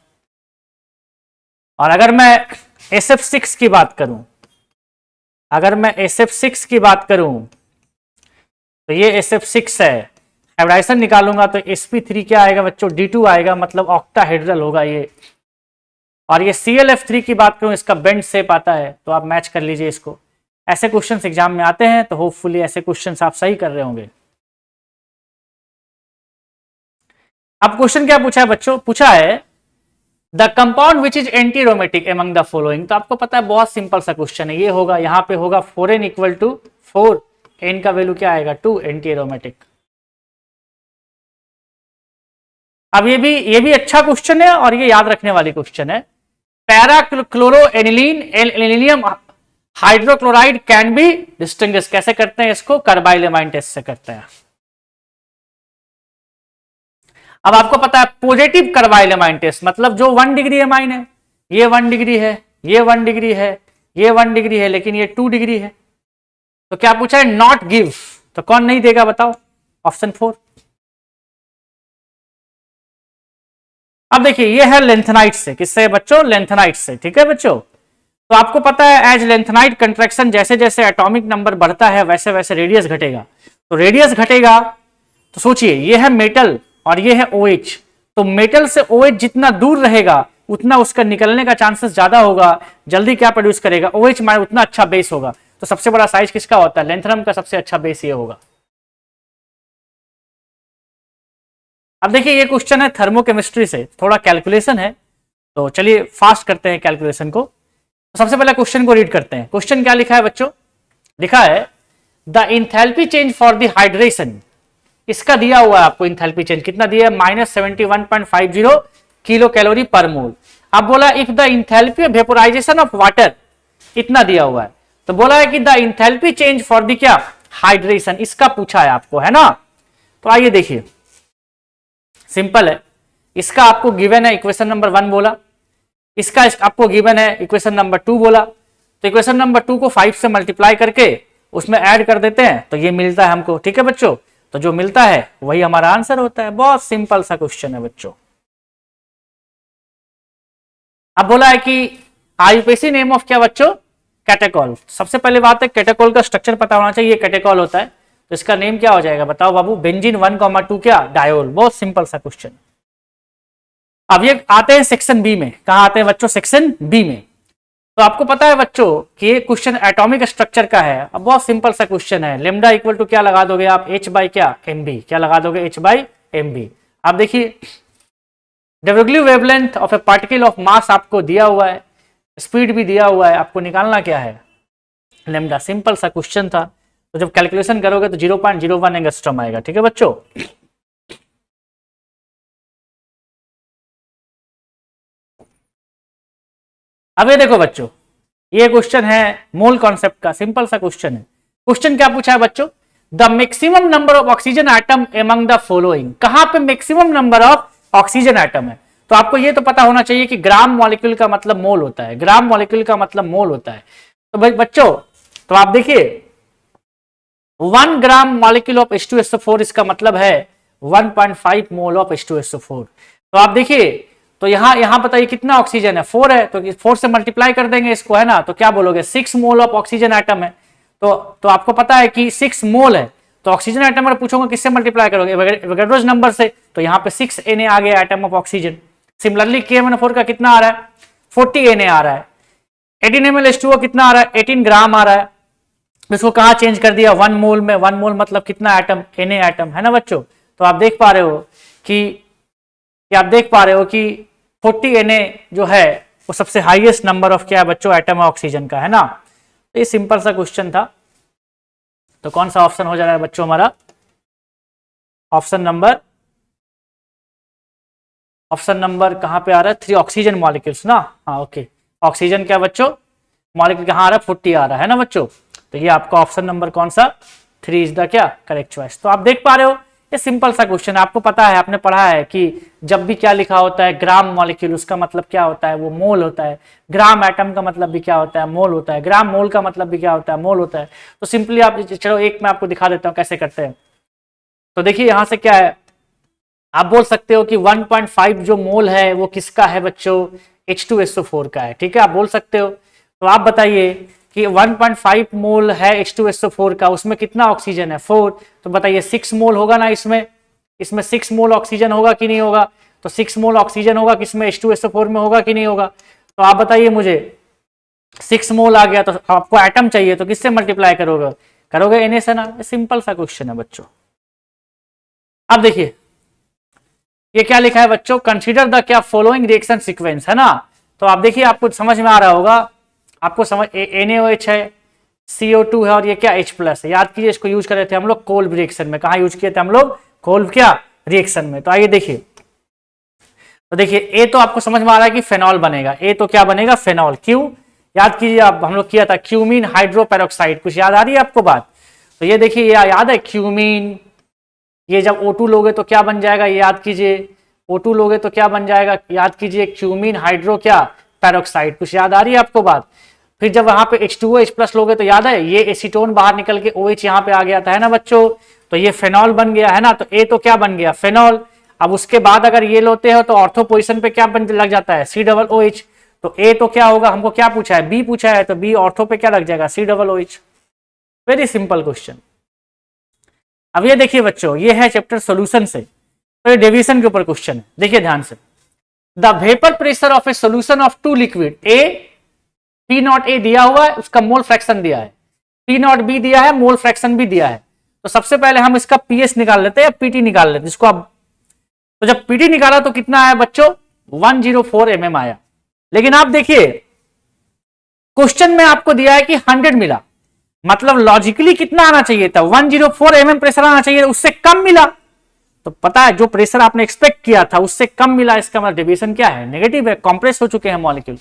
और अगर मैं SF6 की बात करूं, तो ये SF6 है, हाइब्रिडाइजेशन निकालूंगा तो sp3 क्या आएगा बच्चों, D2 आएगा, मतलब ऑक्टाहेड्रल होगा ये। और ये ClF3 की बात करूं, इसका बेंड शेप आता है, तो आप मैच कर लीजिए इसको। ऐसे क्वेश्चंस एग्जाम में आते हैं, तो होपफुली ऐसे क्वेश्चंस आप सही कर रहे होंगे। अब क्वेश्चन क्या पूछा है बच्चों, पूछा है the compound which is anti aromatic among the following. तो आपको पता है बहुत सिंपल सा क्वेश्चन है, ये होगा यहां पे होगा 4n इक्वल टू 4, n का वैल्यू क्या आएगा 2, एंटी एरोमेटिक। अब ये भी अच्छा क्वेश्चन है और ये याद रखने वाली क्वेश्चन है। Para chloro anilinium hydrochloride can be distinguish, कैसे करते हैं इसको, कार्बाइल एमाइन टेस्ट से करते हैं। अब आपको पता है पॉजिटिव कार्बाइल एमाइन टेस्ट, मतलब जो 1 डिग्री एमाइन है, ये 1 डिग्री है, ये 1 डिग्री है, ये 1 डिग्री है, लेकिन ये 2 डिग्री है। तो क्या पूछा है, नॉट गिव। तो कौन नहीं देगा बताओ, ऑप्शन 4। अब देखिए ये है लेंथेनाइट से, किससे बच्चों, लेंथेनाइट से, ठीक है बच्चों। तो आपको पता है एज लेंथेनाइट कंट्रैक्शन, जैसे जैसे एटॉमिक नंबर बढ़ता है वैसे वैसे रेडियस घटेगा। तो रेडियस घटेगा, तो सोचिए ये है मेटल और ये है OH। तो मेटल से OH जितना दूर रहेगा उतना उसका निकलने का चांसेस ज्यादा होगा, जल्दी क्या प्रोड्यूस करेगा, OH माइनस, उतना अच्छा बेस होगा। तो सबसे बड़ा साइज किसका होता है, लेंथेनम का सबसे अच्छा बेस ये होगा। अब देखिए ये क्वेश्चन है थर्मोकेमिस्ट्री से, थोड़ा कैलकुलेशन है, तो चलिए फास्ट करते हैं कैलकुलेशन को। तो सबसे पहले क्वेश्चन को रीड करते हैं। क्वेश्चन क्या लिखा है बच्चों, लिखा है the enthalpy change for the hydration. इसका दिया हुआ है आपको इंथैल्पी चेंज कितना दिया है, -71.50 किलो कैलोरी पर मोल। अब बोला if the enthalpy vaporisation of water, इतना दिया हुआ है। तो बोला है कि the enthalpy change for the क्या, हाइड्रेशन, इसका पूछा है आपको, है ना। तो आइए देखिए, सिंपल है। इसका आपको गिवन है इक्वेशन नंबर 1 बोला, इसका आपको गिवन है इक्वेशन नंबर 2 बोला, तो इक्वेशन नंबर 2 को 5 से मल्टीप्लाई करके उसमें ऐड कर देते हैं तो ये मिलता है हमको। ठीक है बच्चों, तो जो मिलता है वही हमारा आंसर होता है। बहुत सिंपल सा क्वेश्चन है बच्चों। अब बोला है कि आईयूपीएसी नेम ऑफ क्या बच्चों, कैटेकॉल। सबसे पहले बात है कैटेकॉल का स्ट्रक्चर पता होना चाहिए। ये कैटेकॉल होता है तो इसका नेम क्या हो जाएगा बताओ बाबू, बेंजीन 1,2 क्या, डायोल। बहुत सिंपल सा क्वेश्चन। अब ये आते हैं सेक्शन बी में। कहा आते हैं बच्चों, सेक्शन बी में। तो आपको पता है बच्चों कि ये क्वेश्चन एटॉमिक स्ट्रक्चर का है। अब बहुत सिंपल सा क्वेश्चन है। लेमडा इक्वल टू क्या लगा दोगे आप, h बाई क्या, mb। क्या लगा दोगे, h बाई mb। आप देखिए डेविग्यू wavelength of a particle of mass आपको दिया हुआ है, स्पीड भी दिया हुआ है, आपको निकालना क्या है, लेमडा। सिंपल सा क्वेश्चन था। तो जब कैलकुलेशन करोगे तो 0.01 एंगस्ट्रॉम आएगा। ठीक है बच्चों, अब ये देखो बच्चों, ये क्वेश्चन है मोल कॉन्सेप्ट का। सिंपल सा क्वेश्चन है। क्वेश्चन क्या पूछा है बच्चों, the maximum number of oxygen atom among the following. कहां पे maximum number of oxygen atom है। तो आपको ये तो पता होना चाहिए कि ग्राम मॉलिक्यूल का मतलब मोल होता है, ग्राम मॉलिक्यूल का मतलब मोल होता है। तो भाई बच्चों, तो आप देखिए 1 ग्राम मॉलिक्यूल ऑफ H2SO4 इसका मतलब है 1.5 मोल ऑफ H2SO4। तो आप देखिए, तो यहां बताइए कितना ऑक्सीजन है, 4 है, तो 4 से मल्टीप्लाई कर देंगे इसको, है ना। तो क्या बोलोगे, 6 मोल ऑफ ऑक्सीजन एटम है। तो आपको पता है कि 6 मोल है। तो ऑक्सीजन एटम अगर पूछोगे किससे मल्टीप्लाई करोगे, एवोगाड्रोस नंबर से। तो यहाँ पे 6 Na आ गया atom of oxygen. Similarly KMnO4 का कितना आ रहा है, 40 Na आ रहा है। 18 ml कितना आ रहा है, 18 ग्राम आ रहा है। इसको कहाँ चेंज कर दिया, 1 मोल में। 1 मोल मतलब कितना एटम, Na एटम, है ना बच्चों। तो आप देख पा रहे हो कि 40 Na जो है वो सबसे हाईएस्ट नंबर ऑफ क्या है बच्चों, एटम है ऑक्सीजन का, है ना। तो ये सिंपल सा क्वेश्चन था। तो कौन सा ऑप्शन हो जा रहा है बच्चों हमारा, ऑप्शन नंबर कहां पे आ रहा है, 3 ऑक्सीजन मॉलिक्यूल्स ना। हाँ ओके, ऑक्सीजन क्या बच्चों मॉलिक्यूल कहां आ रहा है, 40 आ रहा है ना बच्चों। तो ये आपका ऑप्शन नंबर कौन सा, 3 इज द क्या करेक्ट चॉइस। तो आप देख पा रहे हो ये सिंपल सा क्वेश्चन है। आपको पता है, आपने पढ़ा है कि जब भी क्या लिखा होता है ग्राम मॉलिक्यूल, उसका मतलब क्या होता है, वो मोल होता है। ग्राम एटम का मतलब भी क्या होता है, मोल होता है। ग्राम मोल का मतलब भी क्या होता है, मोल होता है। तो सिंपली आप, चलो एक मैं आपको दिखा देता हूं कैसे करते हैं। तो देखिए यहां से क्या है, आप बोल सकते हो कि 1.5 जो मोल है वो किसका है बच्चों, H2SO4 का है। ठीक है, आप बोल सकते हो। तो आप बताइए कि 1.5 मोल है H2SO4 का, उसमें कितना ऑक्सीजन है, 4। तो बताइए 6 मोल होगा ना इसमें 6 मोल ऑक्सीजन होगा कि नहीं होगा। तो 6 मोल ऑक्सीजन होगा किसमें, H2SO4 में होगा कि नहीं होगा। तो आप बताइए मुझे, 6 मोल आ गया तो आपको एटम चाहिए, तो किससे मल्टीप्लाई करोगे Na से ना। सिंपल सा क्वेश्चन है बच्चों। अब देखिए ये क्या लिखा है बच्चों, कंसीडर द क्या फॉलोइंग रिएक्शन सीक्वेंस, है ना। तो आप देखिए आपको समझ में आ रहा होगा, आपको समझ NaOH है, CO2 है और ये क्या H+ है। याद कीजिए इसको यूज कर रहे थे हम लोग कोल्ब रिएक्शन में। कहा यूज किए थे हम लोग, कोल्ब क्या रिएक्शन में। तो आइए देखिए, तो देखिए ए तो आपको समझ में आ रहा है कि फेनॉल बनेगा। ए तो क्या बनेगा, फेनॉल। क्यों, याद कीजिए आप, हम लोग किया था क्यूमीन हाइड्रोपेरोक्साइड, कुछ याद आ रही है आपको बात। तो ये देखिए ये याद है क्यूमीन, ये जब O2 लोगे तो क्या बन जाएगा, ये याद कीजिए। O2 लोगे तो क्या बन जाएगा, याद कीजिए क्यूमीन हाइड्रो क्या पेरोक्साइड। कुछ याद आ रही है आपको बात। फिर जब वहां पे H2O H+ लोगे तो याद है ये एसीटोन बाहर निकल के OH यहाँ पे आ गया था, है ना बच्चों। तो ये फेनॉल बन गया, है ना। तो ए तो क्या बन गया, फेनॉल। अब उसके बाद अगर ये लोते हो तो ऑर्थो पोजिशन पे क्या बन लग जाता है, COOH। तो ए तो क्या होगा, हमको क्या पूछा है, बी पूछा है, तो बी ऑर्थो पे क्या लग जाएगा, COOH। Very simple question. अब ये देखिए बच्चों, ये है चैप्टर सॉल्यूशन से, तो ये डेविएशन के ऊपर क्वेश्चन है। देखिए ध्यान से, the vapour pressure of A solution of 2 liquid A, P0A दिया हुआ है, उसका मोल फ्रैक्शन दिया है, P0B दिया है, मोल फ्रैक्शन भी दिया है। तो सबसे पहले हम इसका PS निकाल लेते हैं या PT निकाल लेते हैं, जिसको आप, तो जब PT निकाला तो कितना आया बच्चों, 104 mm आया। लेकिन आप देखिए क्वेश्चन में आपको दिया है कि 100 मिला, मतलब लॉजिकली कितना आना चाहिए था, 104 mm प्रेशर आना चाहिए, उससे कम मिला। तो पता है जो प्रेशर आपने एक्सपेक्ट किया था उससे कम मिला, इसका मतलब डेविएशन क्या है, नेगेटिव है, कंप्रेस हो चुके हैं मॉलिक्यूल।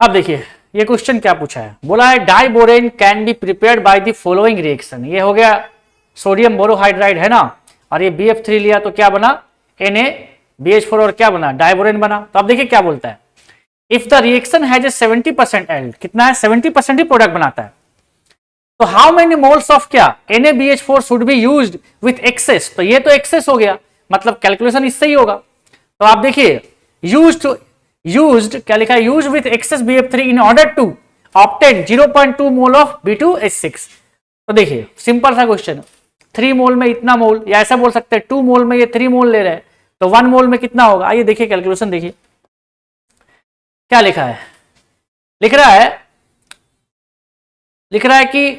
अब देखिए ये क्वेश्चन क्या पूछा है, बोला है diborane can be prepared by the following reaction. ये हो गया सोडियम बोरोहाइड्राइड है ना, और ये BF3 लिया तो क्या बना, NaBH4 और क्या बना, डाइबोरेन बना। तो अब देखिए क्या बोलता है, if the reaction has a 70% yield, कितना है 70% ही प्रोडक्ट बनाता है, तो हाउ मेनी मोल्स ऑफ क्या NaBH4 should be used with access, तो ये तो एक्सेस हो गया, मतलब कैलकुलेशन इससे ही होगा। तो आप देखिए यूज्ड क्या लिखा है, use with excess BF3 in order to obtain 0.2 mole of B2H6। तो देखिए सिंपल सा क्वेश्चन, 3 मोल में इतना मोल, या ऐसा बोल सकते हैं 2 मोल में ये 3 मोल ले रहे हैं, तो 1 मोल में कितना होगा, आइए देखिए कैलकुलेशन देखिए क्या लिखा है। लिख रहा है कि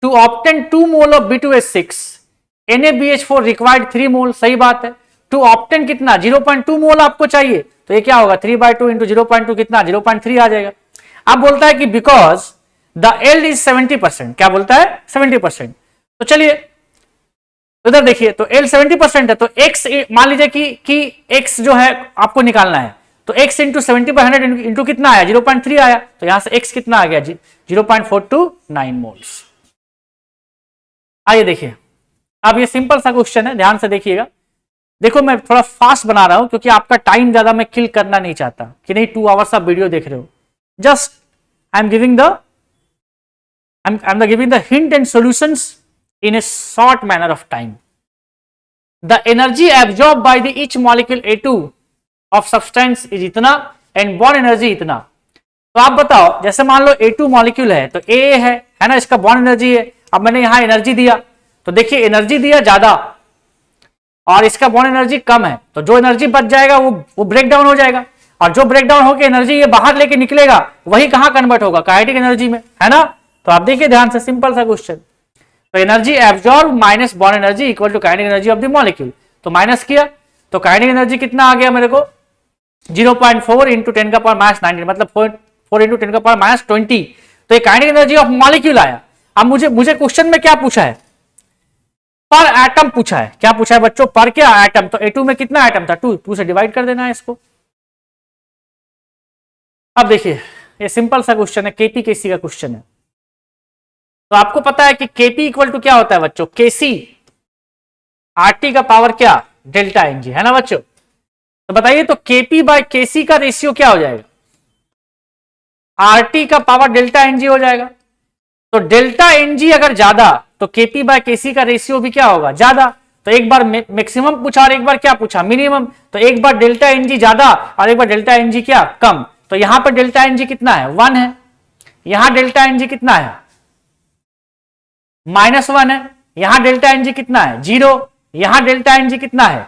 to obtain 2 mole of B2H6 NaBH4 required 3 mole, सही बात है। टू ऑब्टेन कितना 0.2 मोल आपको चाहिए, तो ये क्या होगा 3/2 इंटू 0.2 कितना 0.3 आ जाएगा। अब बोलता है कि बिकॉज द एल्ड इज 70%, क्या बोलता है 70%। तो चलिए इधर देखिए, तो एल 70% है, तो x मान लीजिए कि x जो है आपको निकालना है, तो x इंटू 70/100 इंटू कितना आया 0.3 आया, तो यहां से x कितना आ गया 0.429 मोल्स। आइए देखिए, अब ये सिंपल सा क्वेश्चन है, ध्यान से देखिएगा। देखो मैं थोड़ा फास्ट बना रहा हूं क्योंकि आपका टाइम ज्यादा मैं किल करना नहीं चाहता कि नहीं 2 आवर्स आप वीडियो देख रहे हो, just I am giving the hint and solutions in a short manner of time. The energy absorbed by the each molecule A2 of substance is इतना and bond energy इतना। तो आप बताओ, जैसे मान लो A2 मॉलिक्यूल है तो A है ना, इसका बॉन्ड एनर्जी है। अब मैंने यहां एनर्जी दिया, तो देखिए एनर्जी दिया ज्यादा और इसका बॉन्ड एनर्जी कम है, तो जो एनर्जी बच जाएगा वो ब्रेक डाउन हो जाएगा, और जो ब्रेक डाउन होकर एनर्जी ये बाहर लेके निकलेगा वही कहां कन्वर्ट होगा, काइनेटिक एनर्जी में, है ना। तो आप देखिए ध्यान से, सिंपल सा क्वेश्चन। तो energy absorb minus bond energy equal to kinetic energy of the molecule, तो माइनस किया तो काइनेटिक एनर्जी कितना आ गया मेरे को 0.4 इंटू 10 का पावर माइनस 19, मतलब 4 इंटू 10 का पावर माइनस 20। तो ये काइनेटिक एनर्जी ऑफ मॉलिक्यूल आया। अब मुझे क्वेश्चन में क्या पूछा है, पर एटम पूछा है। क्या पूछा है बच्चों, पर क्या एटम, तो A2 में कितना एटम था 2 से डिवाइड कर देना है इसको। अब देखिए ये सिंपल सा क्वेश्चन है, KP/KC का क्वेश्चन है। तो आपको पता है कि Kp इक्वल टू क्या होता है बच्चों, KC RT का पावर क्या डेल्टा Ng, है ना बच्चों। तो बताइए तो Kp/KC का रेशियो क्या हो जाएगा, RT का पावर डेल्टा Ng हो जाएगा। तो डेल्टा Ng अगर ज्यादा तो Kp/KC का रेशियो भी क्या होगा ज्यादा। तो एक बार मैक्सिमम पूछा और एक बार क्या पूछा मिनिमम, तो एक बार डेल्टा Ng ज्यादा और एक बार डेल्टा Ng क्या कम। तो यहां पर डेल्टा Ng कितना है 1 है, यहां डेल्टा Ng कितना है -1 है, यहां डेल्टा Ng कितना है 0, यहां डेल्टा Ng कितना है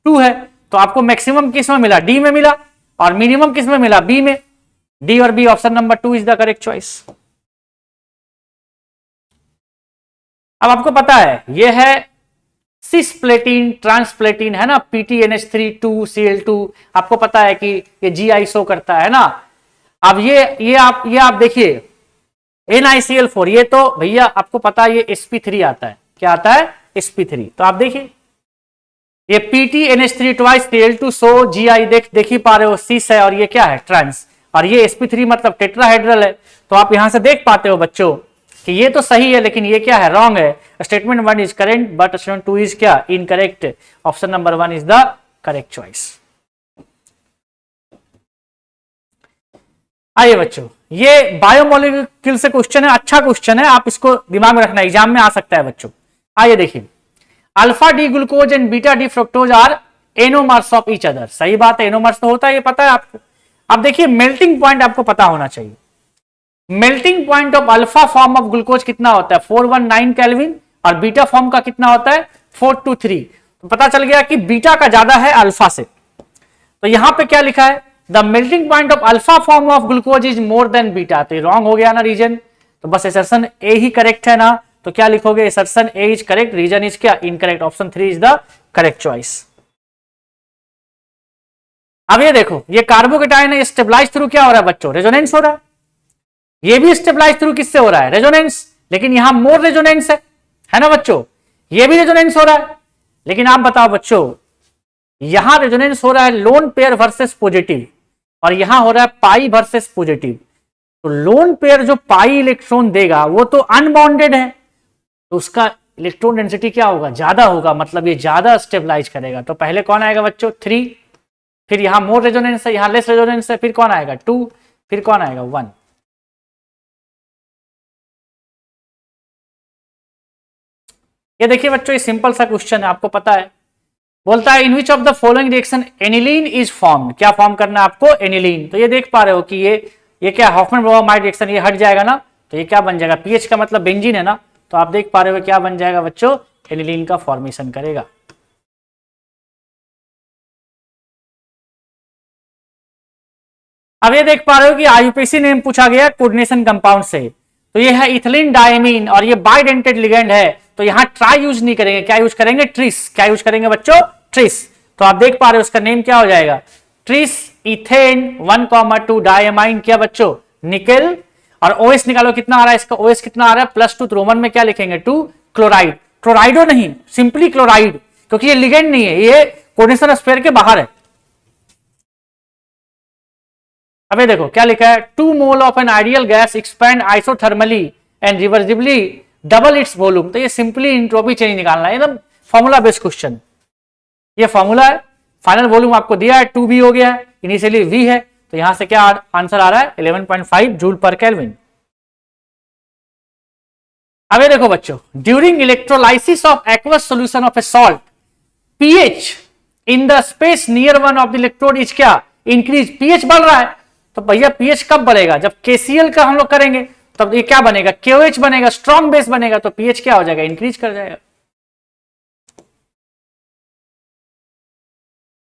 2 है। तो आपको मैक्सिमम किस में मिला, डी में मिला, और मिनिमम किस में मिला, बी में। डी और B, option number 2 is the correct choice. अब आपको पता है ये है सिस्प्लेटिन ट्रांसप्लेटिन, है ना, PTNH3 2Cl2, आपको पता है कि ये GI शो करता है ना। अब ये आप देखिए NiCl4, ये तो भैया आपको पता है ये sp3 आता है, क्या आता है sp3। तो आप देखिए ये PTNH3 twice Cl2 सो GI देख ही पा रहे हो, सिस है और ये क्या है ट्रांस, और ये sp3 मतलब टेट्राहेड्रल है। तो आप यहां से देख पाते हो बच्चों कि ये तो सही है लेकिन ये क्या है रॉन्ग है। Statement 1 is correct but statement 2 is क्या incorrect. Option number 1 is the correct choice. आइए बच्चों, ये बायोमोलिक्यूल से क्वेश्चन है, अच्छा क्वेश्चन है, आप इसको दिमाग में रखना, एग्जाम में आ सकता है बच्चों। आइए देखिए, alpha D glucose and beta D fructose are anomers of each other. सही बात है, एनोमर्स तो होता है, ये पता है आपको। अब देखिए मेल्टिंग पॉइंट आपको पता होना चाहिए। Melting point of alpha form of glucose कितना होता है 419 केल्विन, और बीटा फॉर्म का कितना होता है 423। तो पता चल गया कि बीटा का ज्यादा है अल्फा से। तो यहां पे क्या लिखा है, the melting point of alpha form of glucose is more than beta. तो रॉन्ग हो गया ना रीजन, तो बस असर्शन ए ही करेक्ट है ना। तो क्या लिखोगे, assertion A is correct, reason is क्या incorrect. Option 3 is the correct choice. अब ये देखो, ये कार्बोकेटाइन है, स्टेबलाइज थ्रू क्या हो रहा है बच्चों, रेजोनेंस हो रहा है। ये भी स्टेबलाइज थ्रू किससे हो रहा है, रेजोनेंस, लेकिन यहां मोर रेजोनेंस है ना बच्चों। ये भी रेजोनेंस हो रहा है, लेकिन आप बताओ बच्चों, यहां रेजोनेंस हो रहा है लोन पेयर वर्सेस पॉजिटिव, और यहां हो रहा है पाई वर्सेस पॉजिटिव। तो लोन पेयर जो पाई इलेक्ट्रॉन देगा वो तो अनबाउंडेड है, तो उसका इलेक्ट्रॉन डेंसिटी क्या होगा, ज्यादा होगा, मतलब ये ज्यादा स्टेबलाइज करेगा। तो पहले कौन आएगा बच्चों 3, फिर यहां मोर रेजोनेंस है, यहां लेस रेजोनेंस है, फिर कौन आएगा 2, फिर कौन आएगा 1। ये देखिए बच्चों, ये सिंपल सा क्वेश्चन है, आपको पता है। बोलता है in which of the following reaction aniline is formed, क्या फॉर्म करना है आपको, एनिलीन। तो ये देख पा रहे हो कि ये क्या हॉफमैन ब्रोमाइड रिएक्शन, ये हट जाएगा ना, तो ये क्या बन जाएगा, पीएच का मतलब बेंजीन है ना, तो आप देख पा रहे हो क्या बन जाएगा बच्चों, एनिलीन का फॉर्मेशन करेगा। अब ये देख पा रहे हो कि आईयूपीएसी नेम पूछा गया कोऑर्डिनेशन कंपाउंड से, तो ये है इथिलीन डायमीन और ये बाइडेंटेड लिगेंड है, तो यहां ट्राई यूज नहीं करेंगे, क्या यूज करेंगे, ट्रिस। क्या यूज करेंगे बच्चों, ट्रिस। तो आप देख पा रहे हो उसका नेम क्या हो जाएगा, ट्रिस इथेन 1,2 डायमाइन, क्या बच्चों, निकेल। और ओएस निकालो कितना आ रहा है इसका, ओएस कितना आ रहा है +2, तो रोमन में क्या लिखेंगे 2 क्लोराइड, क्लोराइडो नहीं, सिंपली क्लोराइड, क्योंकि ये लिगेंड नहीं है, ये कोऑर्डिनेशन स्फीयर के बाहर है। अबे देखो क्या लिखा है, 2 mole of an ideal gas expand isothermally and reversibly double its volume. तो ये सिंपली एंट्रोपी चेंज निकालना है, एकदम फॉर्मूला बेस्ड क्वेश्चन। ये फॉर्मूला है, फाइनल वॉल्यूम आपको दिया है 2V हो गया है, इनिशियली V है, तो यहां से क्या आंसर आ रहा है 11.5 जूल पर केल्विन। अब ये देखो बच्चों, during electrolysis of aqueous solution of A salt, pH in the space near one of the electrode is क्या, इंक्रीज, पीएच बढ़ रहा है। तो भैया पीएच कब बढ़ेगा, जब केसीएल का हम लोग करेंगे, तब ये क्या बनेगा, केओएच बनेगा, स्ट्रॉन्ग बेस बनेगा, तो पीएच क्या हो जाएगा, इंक्रीज कर जाएगा।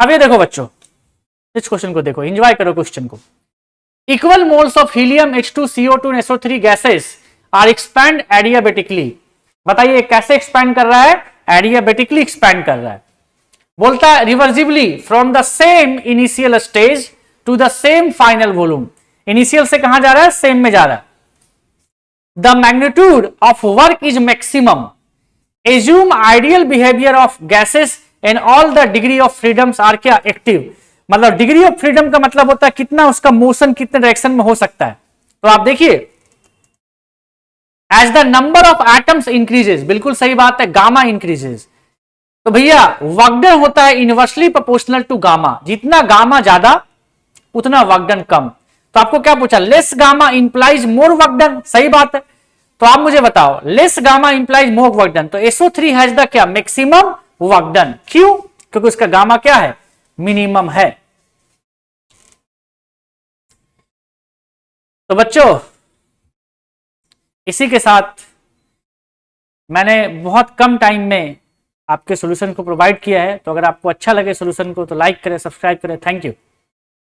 अब ये देखो बच्चों, इस क्वेश्चन को देखो, एंजॉय करो क्वेश्चन को। Equal moles of helium H2 CO2 and SO3 gases are expand adiabatically. बताइए कैसे एक्सपैंड कर रहा है, एडियाबेटिकली एक्सपैंड कर रहा है। बोलता है reversibly from the same initial stage to the same final volume. Initial से कहां जा रहा है, सेम में जा रहा है। The magnitude of work is maximum, assume ideal behaviour of gases and all the degree of freedoms are क्या एक्टिव। मतलब डिग्री ऑफ फ्रीडम का मतलब होता है कितना उसका मोशन कितने डायरेक्शन में हो सकता है। तो आप देखिए, as the number of atoms increases, बिल्कुल सही बात है, गामा इंक्रीजेस। तो भैया वर्क डन होता है इनवर्सली प्रोपोर्शनल टू गामा, जितना गामा ज्यादा उतना वर्क डन कम। तो आपको क्या पूछा, less gamma implies more work done, सही बात है। तो आप मुझे बताओ, less gamma implies more work done, तो SO3 हैज द क्या, मैक्सिमम वर्क डन। क्यों, क्योंकि उसका गामा क्या है, मिनिमम है। तो बच्चों इसी के साथ मैंने बहुत कम टाइम में आपके सॉल्यूशन को प्रोवाइड किया है। तो अगर आपको अच्छा लगे सॉल्यूशन को तो लाइक करें, सब्सक्राइब करें। Thank you.